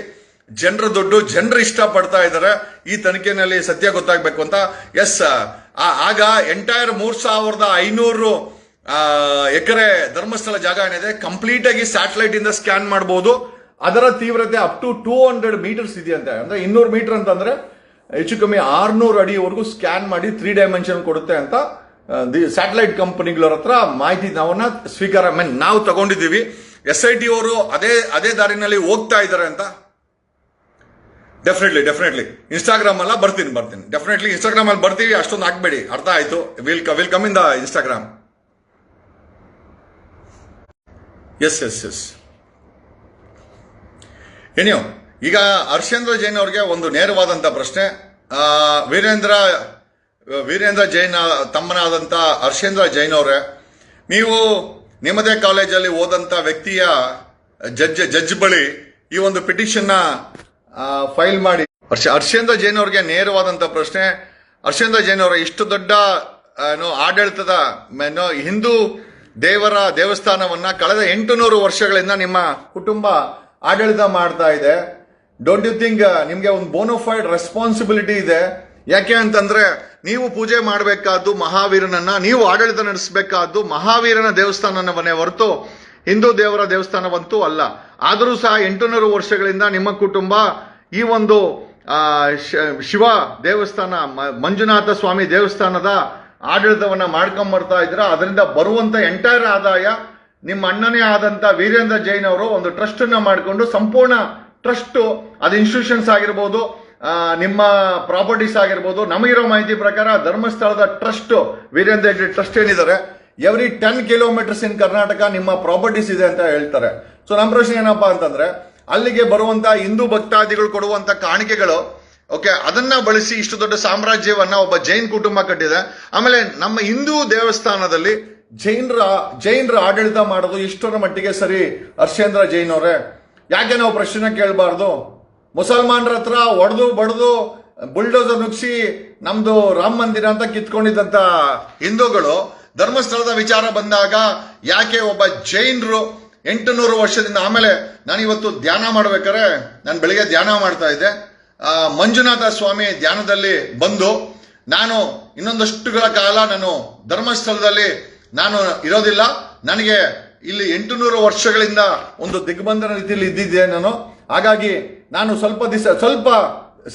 ಜನರ ದುಡ್ಡು, ಜನರು ಇಷ್ಟ ಪಡ್ತಾ ಇದ್ದಾರೆ. ಈ ತನಿಖೆನಲ್ಲಿ ಸತ್ಯ ಗೊತ್ತಾಗ್ಬೇಕು ಅಂತ. ಎಸ್, ಆಗ ಎಂಟೈರ್ 3500 ಎಕರೆ ಧರ್ಮಸ್ಥಳ ಜಾಗ ಏನಿದೆ ಕಂಪ್ಲೀಟ್ ಆಗಿ ಸ್ಯಾಟಲೈಟ್ ಇಂದ ಸ್ಕ್ಯಾನ್ ಮಾಡಬಹುದು. ಅದರ ತೀವ್ರತೆ ಅಪ್ ಟು 200 ಮೀಟರ್ಸ್ ಇದೆಯಂತೆ. ಅಂದ್ರೆ 200 ಮೀಟರ್ ಅಂತಂದ್ರೆ ಹೆಚ್ಚು ಕಮ್ಮಿ 600 ಅಡಿವರೆಗೂ ಸ್ಕ್ಯಾನ್ ಮಾಡಿ 3 ಡೈಮೆನ್ಷನ್ ಕೊಡುತ್ತೆ ಅಂತ ಸ್ಯಾಟಲೈಟ್ ಕಂಪನಿಗಳ ಹತ್ರ ಮಾಹಿತಿ ನಾವು ತಗೊಂಡಿದ್ದೀವಿ. SIT ಅವರು ಅದೇ ದಾರಿನಲ್ಲಿ ಹೋಗ್ತಾ ಇದ್ದಾರೆ ಅಂತ. ಡೆಫಿನೆಟ್ಲಿ ಇನ್ಸ್ಟಾಗ್ರಾಮ್ ಅಲ್ಲ, ಬರ್ತೀನಿ ಡೆಫಿನೆಟ್ಲಿ ಇನ್ಸ್ಟಾಗ್ರಾಮ್ ಅಲ್ಲಿ ಬರ್ತೀವಿ. ಅಷ್ಟೊಂದು ಹಾಕ್ಬೇಡಿ, ಅರ್ಥ ಆಯ್ತು. Will come in the Instagram. Yes ಏನಿಯೋ, ಈಗ ಹರ್ಷೇಂದ್ರ ಜೈನ್ ಅವ್ರಿಗೆ ಒಂದು ನೇರವಾದಂತ ಪ್ರಶ್ನೆ. ವೀರೇಂದ್ರ ಜೈನ್ ತಮ್ಮನಾದಂತ ಹರ್ಷೇಂದ್ರ ಜೈನ್ ಅವರೇ, ನೀವು ನಿಮ್ಮದೇ ಕಾಲೇಜಲ್ಲಿ ಓದಂತ ವ್ಯಕ್ತಿಯ ಜಡ್ಜ್ ಬಳಿ ಈ ಒಂದು ಪಿಟಿಷನ್ ಫೈಲ್ ಮಾಡಿ. ಹರ್ಷೇಂದ್ರ ಜೈನ್ ಅವ್ರಿಗೆ ನೇರವಾದಂತ ಪ್ರಶ್ನೆ. ಹರ್ಷೇಂದ್ರ ಜೈನ್ ಅವರ ಇಷ್ಟು ದೊಡ್ಡ ಆಡಳಿತದ ಹಿಂದೂ ದೇವರ ದೇವಸ್ಥಾನವನ್ನ ಕಳೆದ 800 ವರ್ಷಗಳಿಂದ ನಿಮ್ಮ ಕುಟುಂಬ ಆಡಳಿತ ಮಾಡ್ತಾ ಇದೆ. ಡೋಂಟ್ ಯು ಥಿಂಕ್ ನಿಮ್ಗೆ ಒಂದು ಬೋನೋಫೈಡ್ ರೆಸ್ಪಾನ್ಸಿಬಿಲಿಟಿ ಇದೆ? ಯಾಕೆ ಅಂತಂದ್ರೆ ನೀವು ಪೂಜೆ ಮಾಡಬೇಕಾದ್ದು ಮಹಾವೀರನನ್ನ, ನೀವು ಆಡಳಿತ ನಡೆಸಬೇಕಾದ್ದು ಮಹಾವೀರನ ದೇವಸ್ಥಾನವನ್ನೇ ಹೊರತು ಹಿಂದೂ ದೇವರ ದೇವಸ್ಥಾನವಂತೂ ಅಲ್ಲ. ಆದರೂ ಸಹ 800 ವರ್ಷಗಳಿಂದ ನಿಮ್ಮ ಕುಟುಂಬ ಈ ಒಂದು ಶಿವ ದೇವಸ್ಥಾನ, ಮಂಜುನಾಥ ಸ್ವಾಮಿ ದೇವಸ್ಥಾನದ ಆಡಳಿತವನ್ನ ಮಾಡ್ಕೊಂಬರ್ತಾ ಇದ್ರ. ಅದರಿಂದ ಬರುವಂತ ಎಂಟೈರ್ ಆದಾಯ ನಿಮ್ಮ ಅಣ್ಣನೇ ಆದಂತ ವೀರೇಂದ್ರ ಜೈನ್ ಅವರು ಒಂದು ಟ್ರಸ್ಟ್ ಅನ್ನ ಮಾಡಿಕೊಂಡು, ಸಂಪೂರ್ಣ ಟ್ರಸ್ಟ್, ಅದು ಇನ್ಸ್ಟಿಟ್ಯೂಷನ್ಸ್ ಆಗಿರ್ಬೋದು, ನಿಮ್ಮ ಪ್ರಾಪರ್ಟೀಸ್ ಆಗಿರ್ಬೋದು, ನಮಗಿರೋ ಮಾಹಿತಿ ಪ್ರಕಾರ ಧರ್ಮಸ್ಥಳದ ಟ್ರಸ್ಟ್, ವೀರೇಂದ್ರ ಟ್ರಸ್ಟ್ ಏನಿದ್ದಾರೆ, ಎವ್ರಿ 10 ಕಿಲೋಮೀಟರ್ಸ್ ಇನ್ ಕರ್ನಾಟಕ ನಿಮ್ಮ ಪ್ರಾಪರ್ಟೀಸ್ ಇದೆ ಅಂತ ಹೇಳ್ತಾರೆ. ಸೊ ನಮ್ಮ ಪ್ರಶ್ನೆ ಏನಪ್ಪಾ ಅಂತಂದ್ರೆ, ಅಲ್ಲಿಗೆ ಬರುವಂತ ಹಿಂದೂ ಭಕ್ತಾದಿಗಳು ಕೊಡುವಂತ ಕಾಣಿಕೆಗಳು, ಓಕೆ, ಅದನ್ನ ಬಳಸಿ ಇಷ್ಟು ದೊಡ್ಡ ಸಾಮ್ರಾಜ್ಯವನ್ನ ಒಬ್ಬ ಜೈನ್ ಕುಟುಂಬ ಕಟ್ಟಿದೆ. ಆಮೇಲೆ ನಮ್ಮ ಹಿಂದೂ ದೇವಸ್ಥಾನದಲ್ಲಿ ಜೈನರ ಆಡಳಿತ ಮಾಡೋದು ಇಷ್ಟರ ಮಟ್ಟಿಗೆ ಸರಿ? ಹರ್ಷೇಂದ್ರ ಜೈನ್ ಅವರೇ, ಯಾಕೆ ನಾವು ಪ್ರಶ್ನೆ ಕೇಳಬಾರ್ದು? ಮುಸಲ್ಮಾನರ ಹತ್ರ ಒಡೆದು ಬಡ್ದು ಬುಲ್ಡೋಸರ್ ನುಗ್ಸಿ ನಮ್ದು ರಾಮ ಮಂದಿರ ಅಂತ ಕಿತ್ಕೊಂಡಿದ್ದಂತ ಹಿಂದೂಗಳು ಧರ್ಮಸ್ಥಳದ ವಿಚಾರ ಬಂದಾಗ ಯಾಕೆ ಒಬ್ಬ ಜೈನರು 800 ವರ್ಷದಿಂದ, ಆಮೇಲೆ ನಾನು ಇವತ್ತು ಧ್ಯಾನ ಮಾಡ್ಬೇಕಾರೆ, ನಾನು ಬೆಳಿಗ್ಗೆ ಧ್ಯಾನ ಮಾಡ್ತಾ ಇದ್ದೆ, ಮಂಜುನಾಥ ಸ್ವಾಮಿ ಧ್ಯಾನದಲ್ಲಿ ಬಂದು, ನಾನು ಇನ್ನೊಂದಷ್ಟುಗಳ ಕಾಲ ನಾನು ಧರ್ಮಸ್ಥಳದಲ್ಲಿ ನಾನು ಇರೋದಿಲ್ಲ, ನನಗೆ ಇಲ್ಲಿ 800 ವರ್ಷಗಳಿಂದ ಒಂದು ದಿಗ್ಬಂಧನ ರೀತಿಯಲ್ಲಿ ಇದ್ದಿದ್ದೆ ನಾನು, ಹಾಗಾಗಿ ನಾನು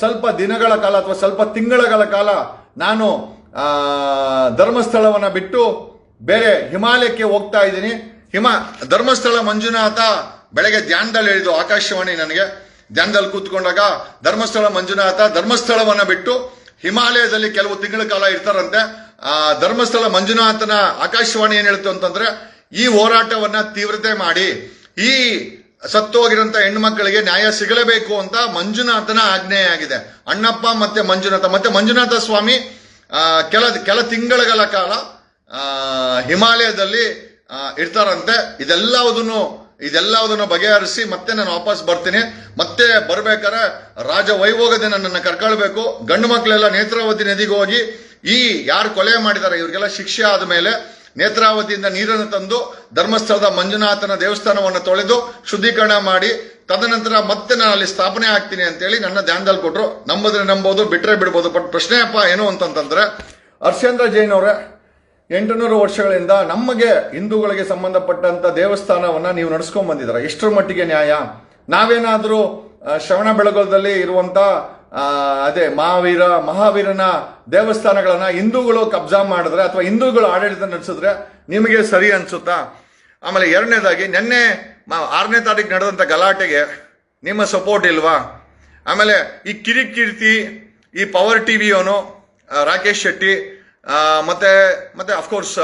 ಸ್ವಲ್ಪ ದಿನಗಳ ಕಾಲ ಅಥವಾ ಸ್ವಲ್ಪ ತಿಂಗಳ ಕಾಲ ನಾನು ಧರ್ಮಸ್ಥಳವನ್ನ ಬಿಟ್ಟು ಬೇರೆ ಹಿಮಾಲಯಕ್ಕೆ ಹೋಗ್ತಾ ಇದ್ದೀನಿ. ಧರ್ಮಸ್ಥಳ ಮಂಜುನಾಥ ಬೆಳಗ್ಗೆ ಧ್ಯಾನದಲ್ಲಿ ಹೇಳಿದ್ದು ಆಕಾಶವಾಣಿ, ನನಗೆ ಧ್ಯಾನದಲ್ಲಿ ಕೂತ್ಕೊಂಡಾಗ ಧರ್ಮಸ್ಥಳ ಮಂಜುನಾಥ ಧರ್ಮಸ್ಥಳವನ್ನ ಬಿಟ್ಟು ಹಿಮಾಲಯದಲ್ಲಿ ಕೆಲವು ತಿಂಗಳ ಕಾಲ ಇರ್ತಾರಂತೆ. ಧರ್ಮಸ್ಥಳ ಮಂಜುನಾಥನ ಆಕಾಶವಾಣಿ ಏನ್ ಹೇಳ್ತು ಅಂತಂದ್ರೆ, ಈ ಹೋರಾಟವನ್ನ ತೀವ್ರತೆ ಮಾಡಿ ಈ ಸತ್ತೋಗಿರಂತ ಹೆಣ್ಮಕ್ಕಳಿಗೆ ನ್ಯಾಯ ಸಿಗಲೇಬೇಕು ಅಂತ ಮಂಜುನಾಥನ ಆಜ್ಞೆಯಾಗಿದೆ. ಅಣ್ಣಪ್ಪ ಮತ್ತೆ ಮಂಜುನಾಥ ಸ್ವಾಮಿ ಕೆಲ ತಿಂಗಳ ಕಾಲ ಹಿಮಾಲಯದಲ್ಲಿ ಇರ್ತಾರಂತೆ. ಇದೆಲ್ಲದನ್ನು ಬಗೆಹರಿಸಿ ಮತ್ತೆ ನಾನು ವಾಪಸ್ ಬರ್ತೀನಿ. ಮತ್ತೆ ಬರ್ಬೇಕಾದ್ರೆ ರಾಜ ವೈಭೋಗದೆ ನನ್ನನ್ನು ಕರ್ಕೊಳ್ಬೇಕು. ಗಂಡು ಮಕ್ಕಳೆಲ್ಲ ನೇತ್ರಾವತಿ ನದಿಗೆ ಹೋಗಿ ಈ ಯಾರು ಕೊಲೆ ಮಾಡಿದ್ದಾರೆ ಇವ್ರಿಗೆಲ್ಲ ಶಿಕ್ಷೆ ಆದ ಮೇಲೆ ನೇತ್ರಾವತಿಯಿಂದ ನೀರನ್ನು ತಂದು ಧರ್ಮಸ್ಥಳದ ಮಂಜುನಾಥನ ದೇವಸ್ಥಾನವನ್ನು ತೊಳೆದು ಶುದ್ಧೀಕರಣ ಮಾಡಿ ತದನಂತರ ಮತ್ತೆ ನಾನು ಅಲ್ಲಿ ಸ್ಥಾಪನೆ ಆಗ್ತೀನಿ ಅಂತೇಳಿ ನನ್ನ ಧ್ಯಾನದಲ್ಲಿ ಕೊಟ್ರು. ನಂಬುದ್ರೆ ನಂಬೋದು, ಬಿಟ್ರೆ ಬಿಡ್ಬೋದು. ಬಟ್ ಪ್ರಶ್ನೆಯಪ್ಪ ಏನು ಅಂತಂತಂದ್ರೆ, ಹರ್ಷೇಂದ್ರ ಜೈನ್ ಅವರೇ, 800 ವರ್ಷಗಳಿಂದ ನಮಗೆ ಹಿಂದೂಗಳಿಗೆ ಸಂಬಂಧಪಟ್ಟಂತ ದೇವಸ್ಥಾನವನ್ನ ನೀವು ನಡ್ಸ್ಕೊಂಡ್ ಬಂದಿದ್ದೀರಾ. ಎಷ್ಟರ ಮಟ್ಟಿಗೆ ನ್ಯಾಯ? ನಾವೇನಾದ್ರೂ ಶ್ರವಣ ಬೆಳಗೊಳದಲ್ಲಿ ಇರುವಂತ ಅದೇ ಮಹಾವೀರನ ದೇವಸ್ಥಾನಗಳನ್ನ ಹಿಂದೂಗಳು ಕಬ್ಜಾ ಮಾಡಿದ್ರೆ ಅಥವಾ ಹಿಂದೂಗಳು ಆಡಳಿತ ನಡೆಸಿದ್ರೆ ನಿಮಗೆ ಸರಿ ಅನ್ಸುತ್ತಾ? ಆಮೇಲೆ ಎರಡನೇದಾಗಿ, ನಿನ್ನೆ 6ನೇ ತಾರೀಕು ನಡೆದಂತ ಗಲಾಟೆಗೆ ನಿಮ್ಮ ಸಪೋರ್ಟ್ ಇಲ್ವಾ? ಆಮೇಲೆ ಈ ಕಿರಿಕೀರ್ತಿ, ಈ ಪವರ್ ಟಿವಿ ಅವನು ರಾಕೇಶ್ ಶೆಟ್ಟಿ, ಮತ್ತೆ ಮತ್ತೆ ಅಫ್ಕೋರ್ಸ್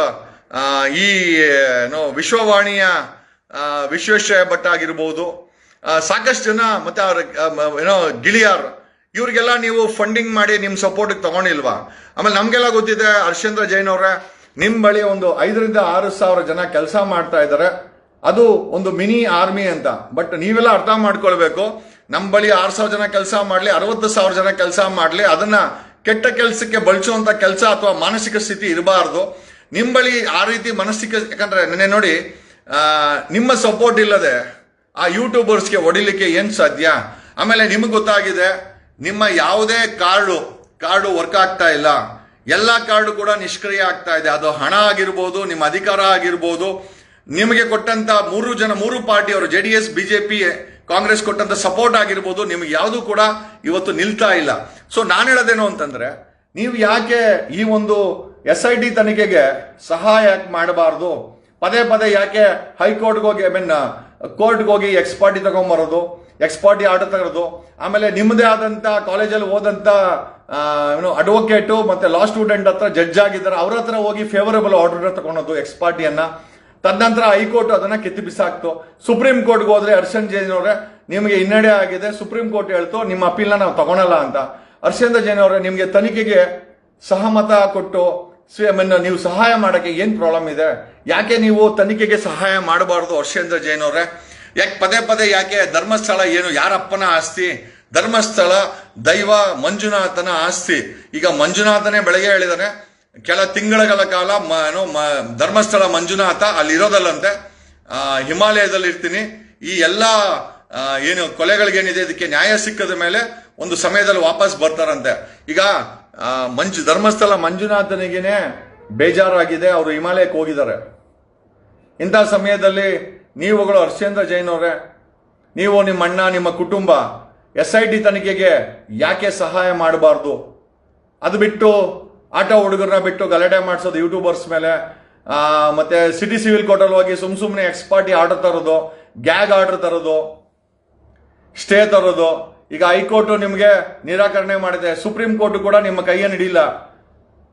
ಈ ವಿಶ್ವವಾಣಿಯ ವಿಶ್ವೇಶ್ವರಯ್ಯ ಭಟ್ ಆಗಿರ್ಬೋದು, ಸಾಕಷ್ಟು ಜನ, ಮತ್ತೆ ಅವ್ರ ಗಿಳಿಯಾರ್, ಇವ್ರಿಗೆಲ್ಲ ನೀವು ಫಂಡಿಂಗ್ ಮಾಡಿ ನಿಮ್ಮ ಸಪೋರ್ಟಿಗೆ ತಗೊಂಡಿಲ್ವಾ? ಆಮೇಲೆ ನಮ್ಗೆಲ್ಲ ಗೊತ್ತಿದೆ, ಹರ್ಷೇಂದ್ರ ಜೈನ್ ಅವರೇ, ನಿಮ್ ಬಳಿ ಒಂದು 5,000 to 6,000 ಜನ ಕೆಲಸ ಮಾಡ್ತಾ ಇದ್ದಾರೆ. ಅದು ಒಂದು ಮಿನಿ ಆರ್ಮಿ ಅಂತ. ಬಟ್ ನೀವೆಲ್ಲ ಅರ್ಥ ಮಾಡ್ಕೊಳ್ಬೇಕು, ನಮ್ಮ ಬಳಿ 6,000 ಜನ ಕೆಲಸ ಮಾಡ್ಲಿ, 60,000 ಜನ ಕೆಲಸ ಮಾಡ್ಲಿ, ಅದನ್ನ ಕೆಟ್ಟ ಕೆಲಸಕ್ಕೆ ಬಳಸುವಂತ ಕೆಲಸ ಅಥವಾ ಮಾನಸಿಕ ಸ್ಥಿತಿ ಇರಬಾರ್ದು. ನಿಮ್ ಬಳಿ ಆ ರೀತಿ ಮನಸ್ಥಿತಿ, ಯಾಕಂದ್ರೆ ನೆನ್ನೆ ನೋಡಿ, ನಿಮ್ಮ ಸಪೋರ್ಟ್ ಇಲ್ಲದೆ ಆ ಯೂಟ್ಯೂಬರ್ಸ್ಗೆ ಹೊಡಿಲಿಕ್ಕೆ ಏನ್ ಸಾಧ್ಯ? ಆಮೇಲೆ ನಿಮಗೆ ಗೊತ್ತಾಗಿದೆ, ನಿಮ್ಮ ಯಾವುದೇ ಕಾರ್ಡು ವರ್ಕ್ ಆಗ್ತಾ ಇಲ್ಲ, ಎಲ್ಲಾ ಕಾರ್ಡು ಕೂಡ ನಿಷ್ಕ್ರಿಯ ಆಗ್ತಾ ಇದೆ. ಅದು ಹಣ ಆಗಿರ್ಬೋದು, ನಿಮ್ಮ ಅಧಿಕಾರ ಆಗಿರ್ಬೋದು, ನಿಮಗೆ ಕೊಟ್ಟಂತ ಮೂರು ಪಾರ್ಟಿಯವರು, JDS, BJP, ಕಾಂಗ್ರೆಸ್ ಕೊಟ್ಟಂತ ಸಪೋರ್ಟ್ ಆಗಿರ್ಬೋದು, ನಿಮ್ಗೆ ಯಾವುದು ಕೂಡ ಇವತ್ತು ನಿಲ್ತಾ ಇಲ್ಲ. ಸೊ ನಾನು ಹೇಳೋದೇನು ಅಂತಂದ್ರೆ, ನೀವು ಯಾಕೆ ಈ ಒಂದು SIT ತನಿಖೆಗೆ ಸಹಾಯ ಯಾಕೆ ಮಾಡಬಾರ್ದು? ಪದೇ ಯಾಕೆ ಹೈಕೋರ್ಟ್ಗೆ ಹೋಗಿ, ಕೋರ್ಟ್ಗೆ ಹೋಗಿ ಎಕ್ಸ್ಪಾರ್ಟಿ ತಗೊಂಬರೋದು, ಎಕ್ಸ್ಪಾರ್ಟಿ ಆರ್ಡರ್ ತಗೊಳ್ಳೋದು, ಆಮೇಲೆ ನಿಮ್ಮದೇ ಆದಂತ ಕಾಲೇಜಲ್ಲಿ ಓದಂತ ಅಡ್ವೊಕೇಟು ಮತ್ತೆ ಲಾ ಸ್ಟೂಡೆಂಟ್ ಹತ್ರ ಜಡ್ಜ್ ಆಗಿದ್ದಾರೆ, ಅವ್ರ ಹತ್ರ ಹೋಗಿ ಫೇವರಬಲ್ ಆರ್ಡರ್ ತಗೊಳೋದು ಎಕ್ಸ್ಪಾರ್ಟಿಯನ್ನ. ತದನಂತರ ಹೈಕೋರ್ಟ್ ಅದನ್ನ ಕಿತ್ತು ಬಿಸಾಕ್ತು. ಸುಪ್ರೀಂ ಕೋರ್ಟ್ಗೆ ಹೋದ್ರೆ ಹರ್ಷೇಂದ್ರ ಜೈನ್ ಅವರೇ, ನಿಮಗೆ ಹಿನ್ನಡೆ ಆಗಿದೆ, ಸುಪ್ರೀಂ ಕೋರ್ಟ್ ಹೇಳ್ತು ನಿಮ್ಮ ಅಪೀಲ್ನ ನಾವು ತಗೊಳಲ್ಲ ಅಂತ. ಹರ್ಷೇಂದ್ರ ಜೈನ್ ಅವರೇ, ನಿಮಗೆ ತನಿಖೆಗೆ ಸಹಮತ ಕೊಟ್ಟು ನೀವು ಸಹಾಯ ಮಾಡಕ್ಕೆ ಏನ್ ಪ್ರಾಬ್ಲಮ್ ಇದೆ? ಯಾಕೆ ನೀವು ತನಿಖೆಗೆ ಸಹಾಯ ಮಾಡಬಾರ್ದು ಹರ್ಷೇಂದ್ರ ಜೈನ್ ಅವರೇ? ಯಾಕೆ ಪದೇ ಯಾಕೆ ಧರ್ಮಸ್ಥಳ ಏನು ಯಾರಪ್ಪನ ಆಸ್ತಿ? ಧರ್ಮಸ್ಥಳ ದೈವ ಮಂಜುನಾಥನ ಆಸ್ತಿ. ಈಗ ಮಂಜುನಾಥನೇ ಬೆಳಗ್ಗೆ ಹೇಳಿದಾನೆ, ಕೆಲ ತಿಂಗಳ ಕಾಲ ಧರ್ಮಸ್ಥಳ ಮಂಜುನಾಥ ಅಲ್ಲಿ ಇರೋದಲ್ಲಂತೆ, ಹಿಮಾಲಯದಲ್ಲಿ ಇರ್ತೀನಿ, ಈ ಎಲ್ಲ ಏನು ಕೊಲೆಗಳಿಗೇನಿದೆ ಇದಕ್ಕೆ ನ್ಯಾಯ ಸಿಕ್ಕದ ಮೇಲೆ ಒಂದು ಸಮಯದಲ್ಲಿ ವಾಪಸ್ ಬರ್ತಾರಂತೆ. ಈಗ ಧರ್ಮಸ್ಥಳ ಮಂಜುನಾಥನಿಗೇನೆ ಬೇಜಾರಾಗಿದೆ, ಅವರು ಹಿಮಾಲಯಕ್ಕೆ ಹೋಗಿದ್ದಾರೆ. ಇಂಥ ಸಮಯದಲ್ಲಿ ನೀವುಗಳು ಹರ್ಷೇಂದ್ರ ಜೈನ್ ಅವರೇ, ನೀವು ನಿಮ್ಮ ಅಣ್ಣ, ನಿಮ್ಮ ಕುಟುಂಬ SIT ತನಿಖೆಗೆ ಯಾಕೆ ಸಹಾಯ ಮಾಡಬಾರ್ದು? ಅದು ಬಿಟ್ಟು ಆಟೋ ಹುಡುಗರನ್ನ ಬಿಟ್ಟು ಗಲಾಟೆ ಮಾಡಿಸೋದು ಯೂಟ್ಯೂಬರ್ಸ್ ಮೇಲೆ, ಮತ್ತೆ ಸಿಟಿ ಸಿವಿಲ್ ಕೋರ್ಟಲ್ಲಿ ಹೋಗಿ ಸುಮ್ಮನೆ ಎಕ್ಸ್ಪಾರ್ಟಿ ಆರ್ಡರ್ ತರೋದು, ಗ್ಯಾಗ್ ಆರ್ಡರ್ ತರೋದು, ಸ್ಟೇ ತರೋದು. ಈಗ ಹೈಕೋರ್ಟ್ ನಿಮಗೆ ನಿರಾಕರಣೆ ಮಾಡಿದೆ, ಸುಪ್ರೀಂ ಕೋರ್ಟ್ ಕೂಡ ನಿಮ್ಮ ಕೈಯನ್ನು ಹಿಡಿಲ್ಲ.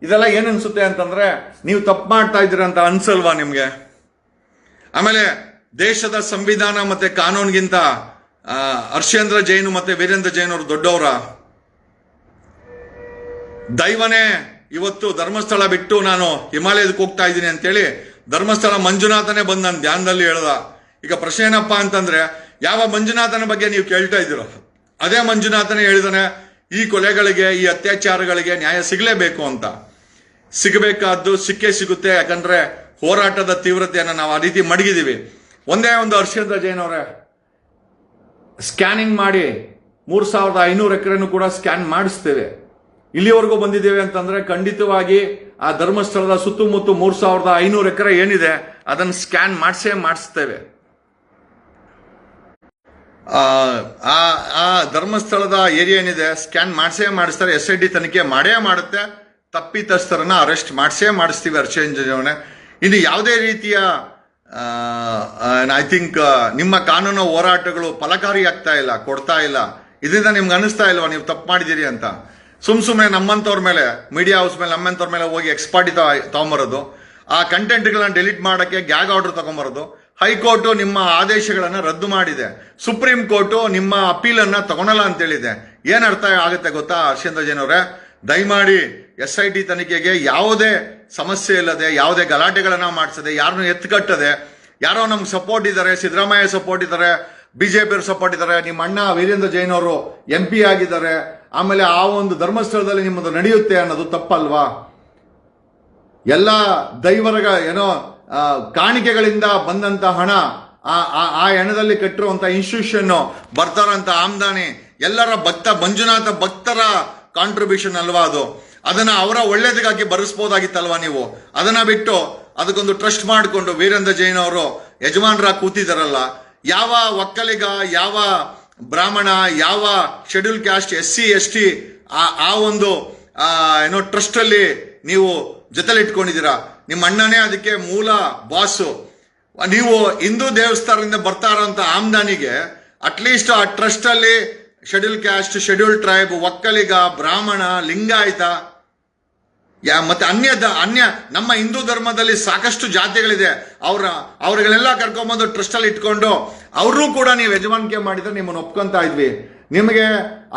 ಇದೆಲ್ಲ ಏನ್ ಅನ್ಸುತ್ತೆ ಅಂತಂದ್ರೆ, ನೀವು ತಪ್ಪು ಮಾಡ್ತಾ ಇದ್ದೀರ ಅಂತ ಅನ್ಸಲ್ವಾ ನಿಮ್ಗೆ? ಆಮೇಲೆ ದೇಶದ ಸಂವಿಧಾನ ಮತ್ತೆ ಕಾನೂನಿಗಿಂತ ಹರ್ಷೇಂದ್ರ ಜೈನ್ ಮತ್ತೆ ವೀರೇಂದ್ರ ಜೈನ್ ಅವರು ದೊಡ್ಡವರ? ದೈವನೇ ಇವತ್ತು ಧರ್ಮಸ್ಥಳ ಬಿಟ್ಟು ನಾನು ಹಿಮಾಲಯಕ್ಕೆ ಹೋಗ್ತಾ ಇದ್ದೀನಿ ಅಂತೇಳಿ ಧರ್ಮಸ್ಥಳ ಮಂಜುನಾಥನೇ ಬಂದು ನನ್ನ ಧ್ಯಾನದಲ್ಲಿ ಹೇಳ್ದ. ಈಗ ಪ್ರಶ್ನೆ ಏನಪ್ಪಾ ಅಂತಂದ್ರೆ, ಯಾವ ಮಂಜುನಾಥನ ಬಗ್ಗೆ ನೀವು ಕೇಳ್ತಾ ಇದ್ದೀರೋ ಅದೇ ಮಂಜುನಾಥನೇ ಹೇಳಿದಾನೆ, ಈ ಕೊಲೆಗಳಿಗೆ, ಈ ಅತ್ಯಾಚಾರಗಳಿಗೆ ನ್ಯಾಯ ಸಿಗಲೇಬೇಕು ಅಂತ. ಸಿಗಬೇಕಾದ್ದು ಸಿಕ್ಕೇ ಸಿಗುತ್ತೆ, ಯಾಕಂದ್ರೆ ಹೋರಾಟದ ತೀವ್ರತೆಯನ್ನು ನಾವು ಆ ರೀತಿ ಮಡಗಿದೀವಿ. ಒಂದೇ ಒಂದು ಹರ್ಷೇಂದ್ರ ಜೈನ್ ಅವರೇ, ಸ್ಕ್ಯಾನಿಂಗ್ ಮಾಡಿ 3,500 ಎಕರೆನೂ ಕೂಡ ಸ್ಕ್ಯಾನ್ ಮಾಡಿಸ್ತೇವೆ. ಇಲ್ಲಿವರೆಗೂ ಬಂದಿದ್ದೇವೆ ಅಂತಂದ್ರೆ ಖಂಡಿತವಾಗಿ ಆ ಧರ್ಮಸ್ಥಳದ ಸುತ್ತಮುತ್ತ 3,500 ಎಕರೆ ಏನಿದೆ ಅದನ್ನು ಸ್ಕ್ಯಾನ್ ಮಾಡಿಸ್ತೇವೆ. ಆ ಧರ್ಮಸ್ಥಳದ ಏರಿಯಾ ಏನಿದೆ ಸ್ಕ್ಯಾನ್ ಮಾಡಿಸ್ತಾರೆ. SIT ತನಿಖೆ ಮಾಡೇ ಮಾಡುತ್ತೆ, ತಪ್ಪಿತಸ್ಥರನ್ನ ಅರೆಸ್ಟ್ ಮಾಡಿಸ್ತೀವಿ ಹರ್ಷೇಂದ್ರ ಜೈನ್. ಇನ್ನು ಯಾವುದೇ ರೀತಿಯ ಐ ಥಿಂಕ್ ನಿಮ್ಮ ಕಾನೂನು ಹೋರಾಟಗಳು ಫಲಕಾರಿ ಆಗ್ತಾ ಇಲ್ಲ, ಕೊಡ್ತಾ ಇಲ್ಲ. ಇದರಿಂದ ನಿಮ್ಗೆ ಅನಿಸ್ತಾ ಇಲ್ವಾ ನೀವು ತಪ್ಪು ಮಾಡಿದಿರಿ ಅಂತ? ಸುಮ್ಮನೆ ನಮ್ಮಂತವ್ರ ಮೇಲೆ, ಮೀಡಿಯಾ ಹೌಸ್ ಮೇಲೆ, ನಮ್ಮಂತವ್ರ ಮೇಲೆ ಹೋಗಿ ಎಕ್ಸ್ಪಾರ್ಟಿ ತಗೊಂಬರೋದು, ಆ ಕಂಟೆಂಟ್ಗಳನ್ನ ಡಿಲೀಟ್ ಮಾಡಕ್ಕೆ ಗ್ಯಾಗ್ ಆರ್ಡರ್ ತಗೊಂಬರೋದು. ಹೈಕೋರ್ಟ್ ನಿಮ್ಮ ಆದೇಶಗಳನ್ನ ರದ್ದು ಮಾಡಿದೆ, ಸುಪ್ರೀಂ ಕೋರ್ಟ್ ನಿಮ್ಮ ಅಪೀಲನ್ನ ತಗೊಳಲ್ಲ ಅಂತೇಳಿದೆ. ಏನ್ ಅರ್ಥ ಆಗುತ್ತೆ ಗೊತ್ತಾ ಹರ್ಷೇಂದ್ರ ಜೈನ್ ಅವರೇ? ದಯಮಾಡಿ SIT ತನಿಖೆಗೆ ಯಾವುದೇ ಸಮಸ್ಯೆ ಇಲ್ಲದೆ, ಯಾವುದೇ ಗಲಾಟೆಗಳನ್ನ ಮಾಡಿಸದೆ, ಯಾರನ್ನು ಎತ್ತುಕಟ್ಟದೆ, ಯಾರೋ ನಮ್ಗೆ ಸಪೋರ್ಟ್ ಇದ್ದಾರೆ, ಸಿದ್ದರಾಮಯ್ಯ ಸಪೋರ್ಟ್ ಇದ್ದಾರೆ, BJP ಅವರು ಸಪೋರ್ಟ್ ಇದ್ದಾರೆ, ನಿಮ್ಮ ಅಣ್ಣ ವೀರೇಂದ್ರ ಜೈನ್ ಅವರು MP ಆಗಿದ್ದಾರೆ, ಆಮೇಲೆ ಆ ಒಂದು ಧರ್ಮಸ್ಥಳದಲ್ಲಿ ನಿಮ್ಮದು ನಡೆಯುತ್ತೆ ಅನ್ನೋದು ತಪ್ಪಲ್ವಾ? ಎಲ್ಲ ದೈವರ ಕಾಣಿಕೆಗಳಿಂದ ಬಂದಂತ ಹಣ, ಆ ಹಣದಲ್ಲಿ ಕಟ್ಟಿರುವಂತ ಇನ್ಸ್ಟಿಟ್ಯೂಷನ್ ಬರ್ತಾರಂತ ಆಮ್ದಾನಿ ಎಲ್ಲರ ಮಂಜುನಾಥ ಭಕ್ತರ ಕಾಂಟ್ರಿಬ್ಯೂಷನ್ ಅಲ್ವಾ ಅದು? ಅದನ್ನ ಅವರ ಒಳ್ಳೇದಕ್ಕಾಗಿ ಬರೆಸ್ಬೋದಾಗಿತ್ತಲ್ವಾ ನೀವು? ಅದನ್ನ ಬಿಟ್ಟು ಅದಕ್ಕೊಂದು ಟ್ರಸ್ಟ್ ಮಾಡಿಕೊಂಡು ವೀರೇಂದ್ರ ಜೈನ್ ಅವರು ಯಜಮಾನರಾಗಿ ಕೂತಿದಾರಲ್ಲ. ಯಾವ ಒಕ್ಕಲಿಗ, ಯಾವ ಬ್ರಾಹ್ಮಣ, ಯಾವ ಶೆಡ್ಯೂಲ್ ಕ್ಯಾಸ್ಟ್, SC ST ಆ ಒಂದು ಟ್ರಸ್ಟ್ ಅಲ್ಲಿ ನೀವು ಜೊತೆಲಿ ಇಟ್ಕೊಂಡಿದ್ದೀರಾ. ನಿಮ್ಮ ಅಣ್ಣನೇ ಅದಕ್ಕೆ ಮೂಲ ಬಾಸು. ನೀವು ಹಿಂದೂ ದೇವಸ್ಥಾನದಿಂದ ಬರ್ತಾ ಇರೋಂಥ ಆಮ್ದಾನಿಗೆ ಅಟ್ಲೀಸ್ಟ್ ಆ ಟ್ರಸ್ಟ್ ಅಲ್ಲಿ schedule caste, schedule tribe, Vokkaliga, ಬ್ರಾಹ್ಮಣ, ಲಿಂಗಾಯತ ಮತ್ತೆ ಅನ್ಯ ನಮ್ಮ ಹಿಂದೂ ಧರ್ಮದಲ್ಲಿ ಸಾಕಷ್ಟು ಜಾತಿಗಳಿದೆ. ಅವ್ರಿಗೆಲ್ಲ ಕರ್ಕೊಂಬಂದು ಟ್ರಸ್ಟ್ ಅಲ್ಲಿ ಇಟ್ಕೊಂಡು ಅವ್ರೂ ಕೂಡ ನೀವು ಯಜಮಾನಿಕೆ ಮಾಡಿದ್ರೆ ನಿಮ್ಮನ್ನು ಒಪ್ಕೊಂತ ಇದ್ವಿ. ನಿಮಗೆ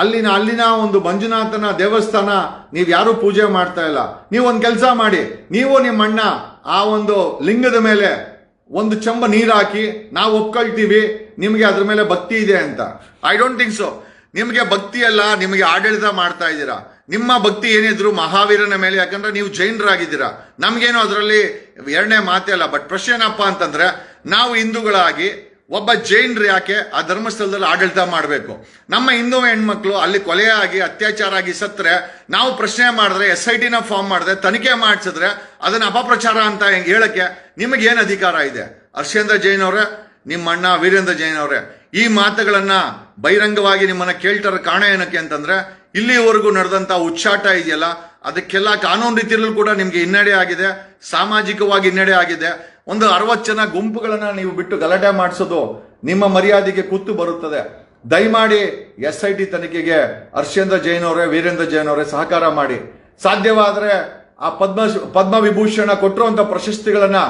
ಅಲ್ಲಿನ ಒಂದು ಮಂಜುನಾಥನ ದೇವಸ್ಥಾನ ನೀವು ಯಾರು ಪೂಜೆ ಮಾಡ್ತಾ ಇಲ್ಲ. ನೀವು ಒಂದು ಕೆಲಸ ಮಾಡಿ, ನೀವು ನಿಮ್ಮ ಅಣ್ಣ ಆ ಒಂದು ಲಿಂಗದ ಮೇಲೆ ಒಂದು ಚಂಬ ನೀರು ಹಾಕಿ ನಾವು ಒಪ್ಕೊಳ್ತೀವಿ ನಿಮಗೆ ಅದ್ರ ಮೇಲೆ ಭಕ್ತಿ ಇದೆ ಅಂತ. I don't think so. ನಿಮಗೆ ಭಕ್ತಿ ಅಲ್ಲ, ನಿಮಗೆ ಆಡಳಿತ ಮಾಡ್ತಾ ಇದ್ದೀರಾ. ನಿಮ್ಮ ಭಕ್ತಿ ಏನಿದ್ರು ಮಹಾವೀರನ ಮೇಲೆ, ಯಾಕಂದ್ರೆ ನೀವು ಜೈನರಾಗಿದ್ದೀರಾ. ನಮ್ಗೇನು ಅದರಲ್ಲಿ ಎರಡನೇ ಮಾತೇ ಅಲ್ಲ. ಬಟ್ ಪ್ರಶ್ನೆ ಏನಪ್ಪ ಅಂತಂದ್ರೆ, ನಾವು ಹಿಂದೂಗಳಾಗಿ ಒಬ್ಬ ಜೈನರು ಯಾಕೆ ಆ ಧರ್ಮಸ್ಥಳದಲ್ಲಿ ಆಡಳಿತ ಮಾಡಬೇಕು? ನಮ್ಮ ಹಿಂದೂ ಹೆಣ್ಮಕ್ಳು ಅಲ್ಲಿ ಕೊಲೆಯಾಗಿ ಅತ್ಯಾಚಾರ ಆಗಿ ಸತ್ರೆ ನಾವು ಪ್ರಶ್ನೆ ಮಾಡಿದ್ರೆ, SIT ನ ಫಾರ್ಮ್ ಮಾಡಿದ್ರೆ, ತನಿಖೆ ಮಾಡಿಸಿದ್ರೆ ಅದನ್ನ ಅಪಪ್ರಚಾರ ಅಂತ ಹೇಳಕ್ಕೆ ನಿಮಗೇನು ಅಧಿಕಾರ ಇದೆ? ಹರ್ಷೇಂದ್ರ ಜೈನ್ ಅವರೇ, ನಿಮ್ಮ ಅಣ್ಣ ವೀರೇಂದ್ರ ಜೈನ್ ಅವರೇ, ಈ ಮಾತುಗಳನ್ನ ಬಹಿರಂಗವಾಗಿ ನಿಮ್ಮನ್ನ ಕೇಳ್ತಾರ ಕಾರಣ ಏನಕ್ಕೆ ಅಂತಂದ್ರೆ, ಇಲ್ಲಿವರೆಗೂ ನಡೆದಂತ ಉಚ್ಚಾಟ ಇದೆಯಲ್ಲ, ಅದಕ್ಕೆಲ್ಲ ಕಾನೂನು ರೀತಿಯಲ್ಲೂ ಕೂಡ ನಿಮ್ಗೆ ಹಿನ್ನಡೆ ಆಗಿದೆ, ಸಾಮಾಜಿಕವಾಗಿ ಹಿನ್ನಡೆ ಆಗಿದೆ. ಒಂದು 60 ಜನ ಗುಂಪುಗಳನ್ನ ನೀವು ಬಿಟ್ಟು ಗಲಾಟೆ ಮಾಡಿಸೋದು ನಿಮ್ಮ ಮರ್ಯಾದೆಗೆ ಕುತ್ತು ಬರುತ್ತದೆ. ದಯಮಾಡಿ SIT ತನಿಖೆಗೆ ಹರ್ಷೇಂದ್ರ ಜೈನ್ ಅವರೇ, ವೀರೇಂದ್ರ ಜೈನ್ ಅವರೇ ಸಹಕಾರ ಮಾಡಿ. ಸಾಧ್ಯವಾದ್ರೆ ಆ ಪದ್ಮವಿಭೂಷಣ ಕೊಟ್ಟಿರುವಂತ ಪ್ರಶಸ್ತಿಗಳನ್ನ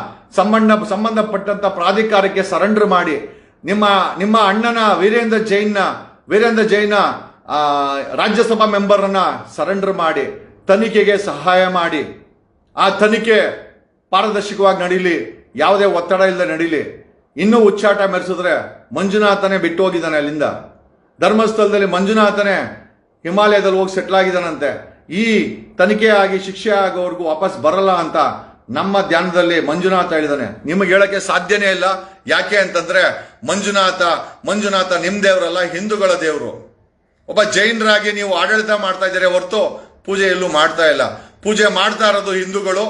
ಸಂಬಂಧಪಟ್ಟಂತ ಪ್ರಾಧಿಕಾರಕ್ಕೆ ಸರೆಂಡರ್ ಮಾಡಿ. ನಿಮ್ಮ ಅಣ್ಣನ ವೀರೇಂದ್ರ ಜೈನ್ ರಾಜ್ಯಸಭಾ ಮೆಂಬರ್ ಅನ್ನ ಸರೆಂಡರ್ ಮಾಡಿ ತನಿಖೆಗೆ ಸಹಾಯ ಮಾಡಿ. ಆ ತನಿಖೆ ಪಾರದರ್ಶಕವಾಗಿ ನಡೀಲಿ, ಯಾವುದೇ ಒತ್ತಡ ಇಲ್ಲದೆ ನಡೀಲಿ. ಇನ್ನೂ ಉಚ್ಚಾಟ ಮೆರೆಸಿದ್ರೆ ಮಂಜುನಾಥನೇ ಬಿಟ್ಟು ಹೋಗಿದ್ದಾನೆ ಅಲ್ಲಿಂದ. ಧರ್ಮಸ್ಥಳದಲ್ಲಿ ಮಂಜುನಾಥನೇ ಹಿಮಾಲಯದಲ್ಲಿ ಹೋಗಿ ಸೆಟ್ಲ್ ಆಗಿದ್ದಾನಂತೆ. ಈ ತನಿಖೆ ಆಗಿ ಶಿಕ್ಷೆ ಆಗೋವರೆಗೂ ವಾಪಸ್ ಬರಲ್ಲ ಅಂತ ನಮ್ಮ ಧ್ಯಾನದಲ್ಲಿ ಮಂಜುನಾಥ ಹೇಳಿದಾನೆ. ನಿಮಗೆ ಹೇಳಕ್ಕೆ ಸಾಧ್ಯನೇ ಇಲ್ಲ. ಯಾಕೆ ಅಂತಂದ್ರೆ ಮಂಜುನಾಥ ನಿಮ್ ದೇವರಲ್ಲ, ಹಿಂದೂಗಳ ದೇವರು. ಒಬ್ಬ ಜೈನರಾಗಿ ನೀವು ಆಡಳಿತ ಮಾಡ್ತಾ ಇದ್ದೀರಾ ಹೊರತು ಪೂಜೆ ಎಲ್ಲೂ ಮಾಡ್ತಾ ಇಲ್ಲ. ಪೂಜೆ ಮಾಡ್ತಾ ಇರೋದು ಹಿಂದೂಗಳು.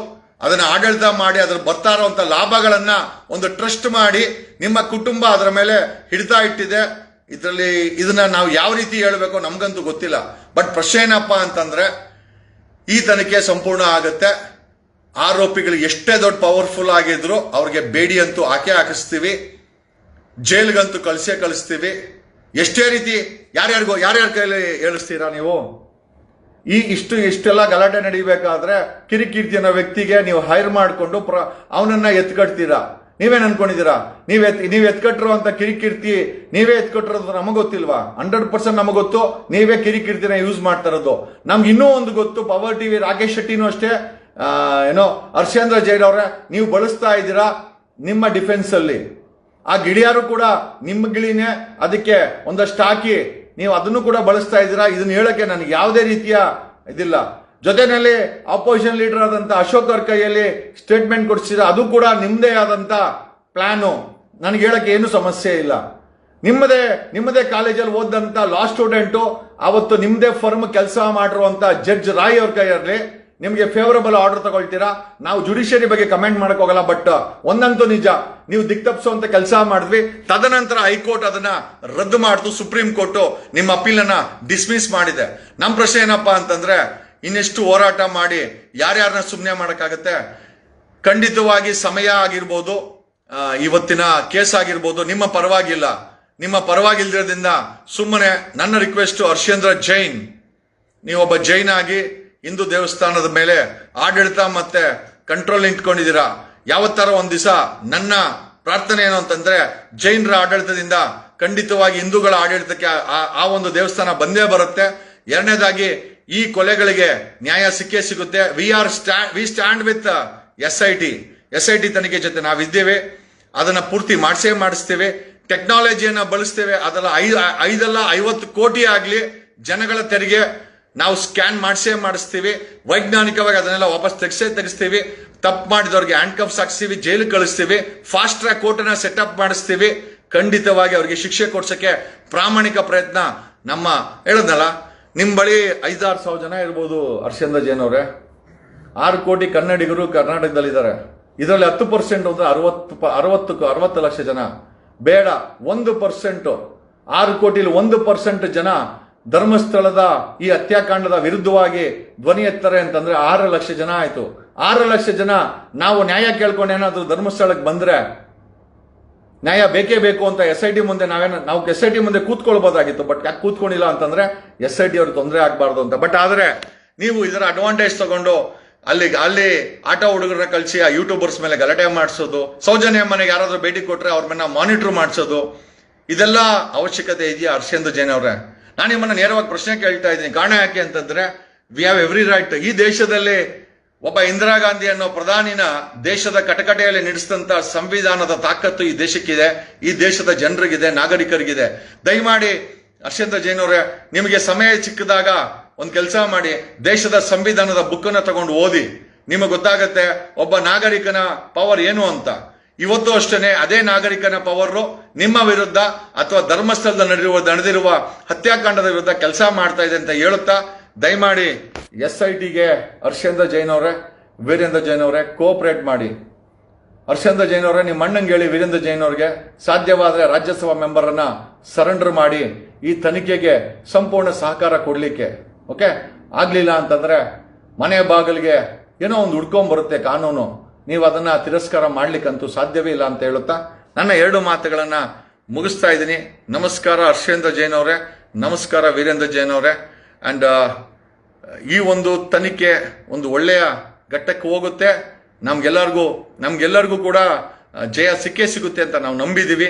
ಅದನ್ನ ಆಡಳಿತ ಮಾಡಿ ಅದ್ರ ಬರ್ತಾ ಇರುವಂತ ಲಾಭಗಳನ್ನ ಒಂದು ಟ್ರಸ್ಟ್ ಮಾಡಿ ನಿಮ್ಮ ಕುಟುಂಬ ಅದರ ಮೇಲೆ ಹಿಡಿತಾ ಇಟ್ಟಿದೆ. ಇದನ್ನ ನಾವು ಯಾವ ರೀತಿ ಹೇಳ್ಬೇಕೋ ನಮ್ಗಂತೂ ಗೊತ್ತಿಲ್ಲ. ಬಟ್ ಪ್ರಶ್ನೆ ಏನಪ್ಪಾ ಅಂತಂದ್ರೆ, ಈ ತನಿಖೆ ಸಂಪೂರ್ಣ ಆಗುತ್ತೆ. ಆರೋಪಿಗಳು ಎಷ್ಟೇ ದೊಡ್ಡ ಪವರ್ಫುಲ್ ಆಗಿದ್ರು ಅವ್ರಿಗೆ ಬೇಡಿ ಅಂತೂ ಹಾಕಿಸ್ತೀವಿ, ಜೈಲ್ಗಂತೂ ಕಳಿಸ್ತೀವಿ. ಎಷ್ಟೇ ರೀತಿ ಯಾರ್ಯಾರ ಕೈಲಿ ಹೇಳಿಸ್ತೀರಾ ನೀವು? ಇಷ್ಟೆಲ್ಲ ಗಲಾಟೆ ನಡೀಬೇಕಾದ್ರೆ ಕಿರಿಕೀರ್ತಿ ಅನ್ನೋ ವ್ಯಕ್ತಿಗೆ ನೀವು ಹೈರ್ ಮಾಡಿಕೊಂಡು ಅವನನ್ನ ಎತ್ಕಟ್ತೀರಾ. ನೀವೇನ್ ಅನ್ಕೊಂಡಿದ್ದೀರಾ? ನೀವ್ ಎತ್ಕಟ್ಟಿರುವಂತ ಕಿರಿಕೀರ್ತಿ ನೀವೇ ಎತ್ಕಟ್ಟಿರೋದು ನಮಗ್ ಗೊತ್ತಿಲ್ವಾ? 100% ನಮಗ್ ಗೊತ್ತು. ನೀವೇ ಕಿರಿಕೀರ್ತಿನ ಯೂಸ್ ಮಾಡ್ತಾ ಇರೋದು. ನಮ್ಗೆ ಇನ್ನೂ ಒಂದು ಗೊತ್ತು, ಪವರ್ ಟಿವಿ ರಾಕೇಶ್ ಶೆಟ್ಟಿನೂ ಅಷ್ಟೇ, ಹರ್ಷೇಂದ್ರ ಜೈನ್ ಅವರೇ, ನೀವು ಬಳಸ್ತಾ ಇದ್ದೀರಾ ನಿಮ್ಮ ಡಿಫೆನ್ಸ್ ಅಲ್ಲಿ. ಆ ಗಿಳಿಯಾರು ಕೂಡ ನಿಮ್ಮ ಗಿಳಿನೇ, ಅದಕ್ಕೆ ಒಂದಷ್ಟು ಹಾಕಿ ನೀವು ಅದನ್ನು ಕೂಡ ಬಳಸ್ತಾ ಇದ್ದೀರಾ. ಇದನ್ನ ಹೇಳಕ್ಕೆ ನನಗೆ ಯಾವುದೇ ರೀತಿಯ ಇದಿಲ್ಲ. ಜೊತೆಯಲ್ಲಿ ಅಪೋಸಿಷನ್ ಲೀಡರ್ ಆದಂತ ಅಶೋಕ್ ಅವ್ರ ಕೈಯಲ್ಲಿ ಸ್ಟೇಟ್ಮೆಂಟ್ ಕೊಡಿಸಿದ್ರೆ ಅದು ಕೂಡ ನಿಮ್ದೇ ಆದಂತ ಪ್ಲಾನು. ನನಗೆ ಹೇಳಕ್ಕೆ ಏನು ಸಮಸ್ಯೆ ಇಲ್ಲ. ನಿಮ್ಮದೇ ಕಾಲೇಜಲ್ಲಿ ಓದಂತ ಲಾ ಸ್ಟೂಡೆಂಟು ಅವತ್ತು ನಿಮ್ದೇ ಫರ್ಮ್ ಕೆಲಸ ಮಾಡಿರುವಂತ ಜಡ್ಜ್ ರಾಯ್ ಅವ್ರ ಕೈಯಲ್ಲಿ ನಿಮಗೆ ಫೇವರಬಲ್ ಆರ್ಡರ್ ತಗೊಳ್ತೀರಾ. ನಾವು ಜುಡಿಷಿಯರಿ ಬಗ್ಗೆ ಕಮೆಂಟ್ ಮಾಡಕ್ ಹೋಗಲ್ಲ. ಬಟ್ ಒಂದಂತೂ ನಿಜ, ನೀವು ದಿಕ್ತಪ್ಪಿಸುವಂತ ಕೆಲಸ ಮಾಡಿದ್ವಿ. ತದನಂತರ ಹೈಕೋರ್ಟ್ ಅದನ್ನ ರದ್ದು ಮಾಡಿತು, ಸುಪ್ರೀಂ ಕೋರ್ಟ್ ನಿಮ್ಮ ಅಪೀಲ್ ಅನ್ನ ಡಿಸ್ಮಿಸ್ ಮಾಡಿದೆ. ನಮ್ಮ ಪ್ರಶ್ನೆ ಏನಪ್ಪಾ ಅಂತಂದ್ರೆ, ಇನ್ನೆಷ್ಟು ಹೋರಾಟ ಮಾಡಿ ಯಾರ್ಯಾರನ್ನ ಸುಮ್ಮನೆ ಮಾಡಕ್ಕಾಗತ್ತೆ? ಖಂಡಿತವಾಗಿ ಸಮಯ ಆಗಿರ್ಬೋದು, ಇವತ್ತಿನ ಕೇಸ್ ಆಗಿರ್ಬೋದು ನಿಮ್ಮ ಪರವಾಗಿಲ್ಲ. ನಿಮ್ಮ ಪರವಾಗಿಲ್ದಿರೋದ್ರಿಂದ ಸುಮ್ಮನೆ ನನ್ನ ರಿಕ್ವೆಸ್ಟ್, ಹರ್ಷೇಂದ್ರ ಜೈನ್, ನೀವೊಬ್ಬ ಜೈನ್ ಆಗಿ ಹಿಂದೂ ದೇವಸ್ಥಾನದ ಮೇಲೆ ಆಡಳಿತ ಮತ್ತೆ ಕಂಟ್ರೋಲ್ ನಿಂತ್ಕೊಂಡಿದ್ದೀರಾ. ಯಾವತ್ತಾರ ಒಂದ್ ದಿವಸ ನನ್ನ ಪ್ರಾರ್ಥನೆ ಏನು ಅಂತಂದ್ರೆ, ಜೈನರ ಆಡಳಿತದಿಂದ ಖಂಡಿತವಾಗಿ ಹಿಂದೂಗಳ ಆಡಳಿತಕ್ಕೆ ಆ ಒಂದು ದೇವಸ್ಥಾನ ಬಂದೇ ಬರುತ್ತೆ. ಎರಡನೇದಾಗಿ ಈ ಕೊಲೆಗಳಿಗೆ ನ್ಯಾಯ ಸಿಗುತ್ತೆ. ವಿ ಸ್ಟ್ಯಾಂಡ್ ವಿತ್ SIT ತನಿಖೆ ಜೊತೆ ನಾವಿದ್ದೇವೆ. ಅದನ್ನ ಪೂರ್ತಿ ಮಾಡಿಸ್ತೇವೆ. ಟೆಕ್ನಾಲಜಿಯನ್ನ ಬಳಸ್ತೇವೆ. ಅದೆಲ್ಲ 50 ಕೋಟಿ ಆಗ್ಲಿ ಜನಗಳ ತೆರಿಗೆ ನಾವು ಸ್ಕ್ಯಾನ್ ಮಾಡಿಸ್ತೀವಿ. ವೈಜ್ಞಾನಿಕವಾಗಿ ಅದನ್ನೆಲ್ಲ ವಾಪಸ್ ತೆಗಿಸ್ತೀವಿ. ತಪ್ಪು ಮಾಡಿದವ್ರಿಗೆ ಹ್ಯಾಂಡ್ ಕಫ್ಸ್ ಹಾಕ್ಸ್ತೀವಿ, ಜೈಲು ಕಳಿಸ್ತೀವಿ. ಫಾಸ್ಟ್ ಟ್ರ್ಯಾಕ್ ಕೋರ್ಟ್ ಅನ್ನ ಸೆಟಪ್ ಮಾಡಿಸ್ತೀವಿ. ಖಂಡಿತವಾಗಿ ಅವ್ರಿಗೆ ಶಿಕ್ಷೆ ಕೊಡ್ಸಕ್ಕೆ ಪ್ರಾಮಾಣಿಕ ಪ್ರಯತ್ನ ನಮ್ಮ ಹೇಳದ್ನಲ್ಲ. ನಿಮ್ ಬಳಿ 5-6 ಸಾವಿರ ಜನ ಇರ್ಬೋದು ಹರ್ಷೇಂದ್ರ ಜೈನ್ ಅವರೇ. 6 ಕೋಟಿ ಕನ್ನಡಿಗರು ಕರ್ನಾಟಕದಲ್ಲಿದ್ದಾರೆ. ಇದರಲ್ಲಿ 10% ಅಂದ್ರೆ 60 ಲಕ್ಷ ಜನ. ಬೇಡ, 1%, 6 ಕೋಟಿಲಿ 1% ಜನ ಧರ್ಮಸ್ಥಳದ ಈ ಹತ್ಯಾಕಾಂಡದ ವಿರುದ್ಧವಾಗಿ ಧ್ವನಿ ಎತ್ತಾರೆ ಅಂತಂದ್ರೆ 6 ಲಕ್ಷ ಜನ ಆಯ್ತು. 6 ಲಕ್ಷ ಜನ ನಾವು ನ್ಯಾಯ ಕೇಳ್ಕೊಂಡು ಏನಾದ್ರು ಧರ್ಮಸ್ಥಳಕ್ಕೆ ಬಂದ್ರೆ ನ್ಯಾಯ ಬೇಕೇ ಬೇಕು ಅಂತ SIT ಮುಂದೆ ನಾವು SIT ಮುಂದೆ ಕೂತ್ಕೊಳ್ಬೋದಾಗಿತ್ತು. ಬಟ್ ಯಾಕೆ ಕೂತ್ಕೊಂಡಿಲ್ಲ ಅಂತಂದ್ರೆ SIT ಅವ್ರಿಗೆ ತೊಂದರೆ ಆಗ್ಬಾರ್ದು ಅಂತ. ಬಟ್ ಆದ್ರೆ ನೀವು ಇದರ ಅಡ್ವಾಂಟೇಜ್ ತಗೊಂಡು ಅಲ್ಲಿ ಆಟೋ ಹುಡುಗರನ್ನ ಕಳಿಸಿ ಆ ಯೂಟ್ಯೂಬರ್ಸ್ ಮೇಲೆ ಗಲಾಟೆ ಮಾಡಿಸೋದು, ಸೌಜನ್ಯ ಮನೆಗೆ ಯಾರಾದ್ರೂ ಭೇಟಿ ಕೊಟ್ರೆ ಅವ್ರ ಮೇಲೆ ಮಾನಿಟರ್ ಮಾಡಿಸೋದು, ಇದೆಲ್ಲ ಅವಶ್ಯಕತೆ ಇದೆಯಾ ಹರ್ಷೇಂದ್ರ ಜೈನ್ ಅವರೇ? ನಾನು ನಿಮ್ಮನ್ನ ನೇರವಾಗಿ ಪ್ರಶ್ನೆ ಕೇಳ್ತಾ ಇದ್ದೀನಿ. ಕಾರಣ ಯಾಕೆ ಅಂತಂದ್ರೆ ವಿ ಹ್ಯಾವ್ ಎವ್ರಿ ರೈಟ್. ಈ ದೇಶದಲ್ಲಿ ಒಬ್ಬ ಇಂದಿರಾ ಗಾಂಧಿ ಅನ್ನೋ ಪ್ರಧಾನಿನ ದೇಶದ ಕಟಕಟೆಯಲ್ಲಿ ನಡೆಸಿದಂತ ಸಂವಿಧಾನದ ತಾಕತ್ತು ಈ ದೇಶಕ್ಕಿದೆ, ಈ ದೇಶದ ಜನರಿಗಿದೆ, ನಾಗರಿಕರಿಗಿದೆ. ದಯಮಾಡಿ ಹರ್ಷೇಂದ್ರ ಜೈನ್ ಅವರೇ, ನಿಮಗೆ ಸಮಯ ಸಿಕ್ಕಿದಾಗ ಒಂದು ಕೆಲಸ ಮಾಡಿ, ದೇಶದ ಸಂವಿಧಾನದ ಬುಕ್ ಅನ್ನ ತಗೊಂಡು ಓದಿ. ನಿಮಗೆ ಗೊತ್ತಾಗತ್ತೆ ಒಬ್ಬ ನಾಗರಿಕನ ಪವರ್ ಏನು ಅಂತ. ಇವತ್ತು ಅಷ್ಟೇ ಅದೇ ನಾಗರಿಕನ ಪವರ್ ನಿಮ್ಮ ವಿರುದ್ಧ ಅಥವಾ ಧರ್ಮಸ್ಥಳದಲ್ಲಿ ನಡೆದಿರುವ ಹತ್ಯಾಕಾಂಡದ ವಿರುದ್ಧ ಕೆಲಸ ಮಾಡ್ತಾ ಇದೆ ಅಂತ ಹೇಳುತ್ತಾ, ದಯಮಾಡಿ SITಗೆ ಹರ್ಷೇಂದ್ರ ಜೈನ್ ಅವರೇ, ವೀರೇಂದ್ರ ಜೈನ್ ಅವರೇ ಕೋಆಪರೇಟ್ ಮಾಡಿ. ಹರ್ಷೇಂದ್ರ ಜೈನ್ ಅವರೇ, ನಿಮ್ಮ ಅಣ್ಣಂಗೆ ಹೇಳಿ ವೀರೇಂದ್ರ ಜೈನ್ ಅವ್ರಿಗೆ ಸಾಧ್ಯವಾದ್ರೆ ರಾಜ್ಯಸಭಾ ಮೆಂಬರ್ ಅನ್ನ ಸರೆಂಡರ್ ಮಾಡಿ ಈ ತನಿಖೆಗೆ ಸಂಪೂರ್ಣ ಸಹಕಾರ ಕೊಡ್ಲಿಕ್ಕೆ. ಓಕೆ, ಆಗ್ಲಿಲ್ಲ ಅಂತಂದ್ರೆ ಮನೆ ಬಾಗಿಲಿಗೆ ಏನೋ ಒಂದು ಹುಡ್ಕೊಂಡ್ ಬರುತ್ತೆ ಕಾನೂನು, ನೀವು ಅದನ್ನ ತಿರಸ್ಕಾರ ಮಾಡ್ಲಿಕ್ಕಂತೂ ಸಾಧ್ಯವೇ ಇಲ್ಲ ಅಂತ ಹೇಳುತ್ತಾ ನನ್ನ 2 ಮಾತುಗಳನ್ನ ಮುಗಿಸ್ತಾ ಇದ್ದೀನಿ. ನಮಸ್ಕಾರ ಹರ್ಷೇಂದ್ರ ಜೈನ್ ಅವರೇ, ನಮಸ್ಕಾರ ವೀರೇಂದ್ರ ಜೈನ್ ಅವರೇ. ಅಂಡ್ ಈ ಒಂದು ತನಿಖೆ ಒಂದು ಒಳ್ಳೆಯ ಘಟ್ಟಕ್ಕೆ ಹೋಗುತ್ತೆ. ನಮ್ಗೆಲ್ಲರಿಗೂ ಕೂಡ ಜಯ ಸಿಕ್ಕೇ ಸಿಗುತ್ತೆ ಅಂತ ನಾವು ನಂಬಿದೀವಿ.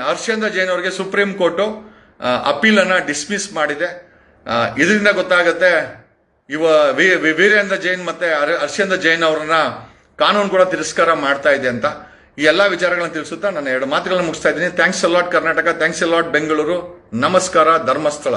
ಹರ್ಷೇಂದ್ರ ಜೈನ್ ಅವರಿಗೆ ಸುಪ್ರೀಂ ಕೋರ್ಟ್ ಅಪೀಲ್ ಅನ್ನ ಡಿಸ್ಮಿಸ್ ಮಾಡಿದೆ. ಇದರಿಂದ ಗೊತ್ತಾಗುತ್ತೆ ವೀರೇಂದ್ರ ಜೈನ್ ಮತ್ತೆ ಹರ್ಷೇಂದ್ರ ಜೈನ್ ಅವರನ್ನ ಕಾನೂನು ಕೂಡ ತಿರಸ್ಕಾರ ಮಾಡ್ತಾ ಇದೆ ಅಂತ. ಈ ಎಲ್ಲಾ ವಿಚಾರಗಳನ್ನು ತಿಳಿಸುತ್ತಾ ನನ್ನ 2 ಮಾತುಗಳನ್ನ ಮುಗಿಸ್ತಾ ಇದ್ದೀನಿ. Thanks a lot Karnataka, thanks a lot Bengaluru, ನಮಸ್ಕಾರ ಧರ್ಮಸ್ಥಳ.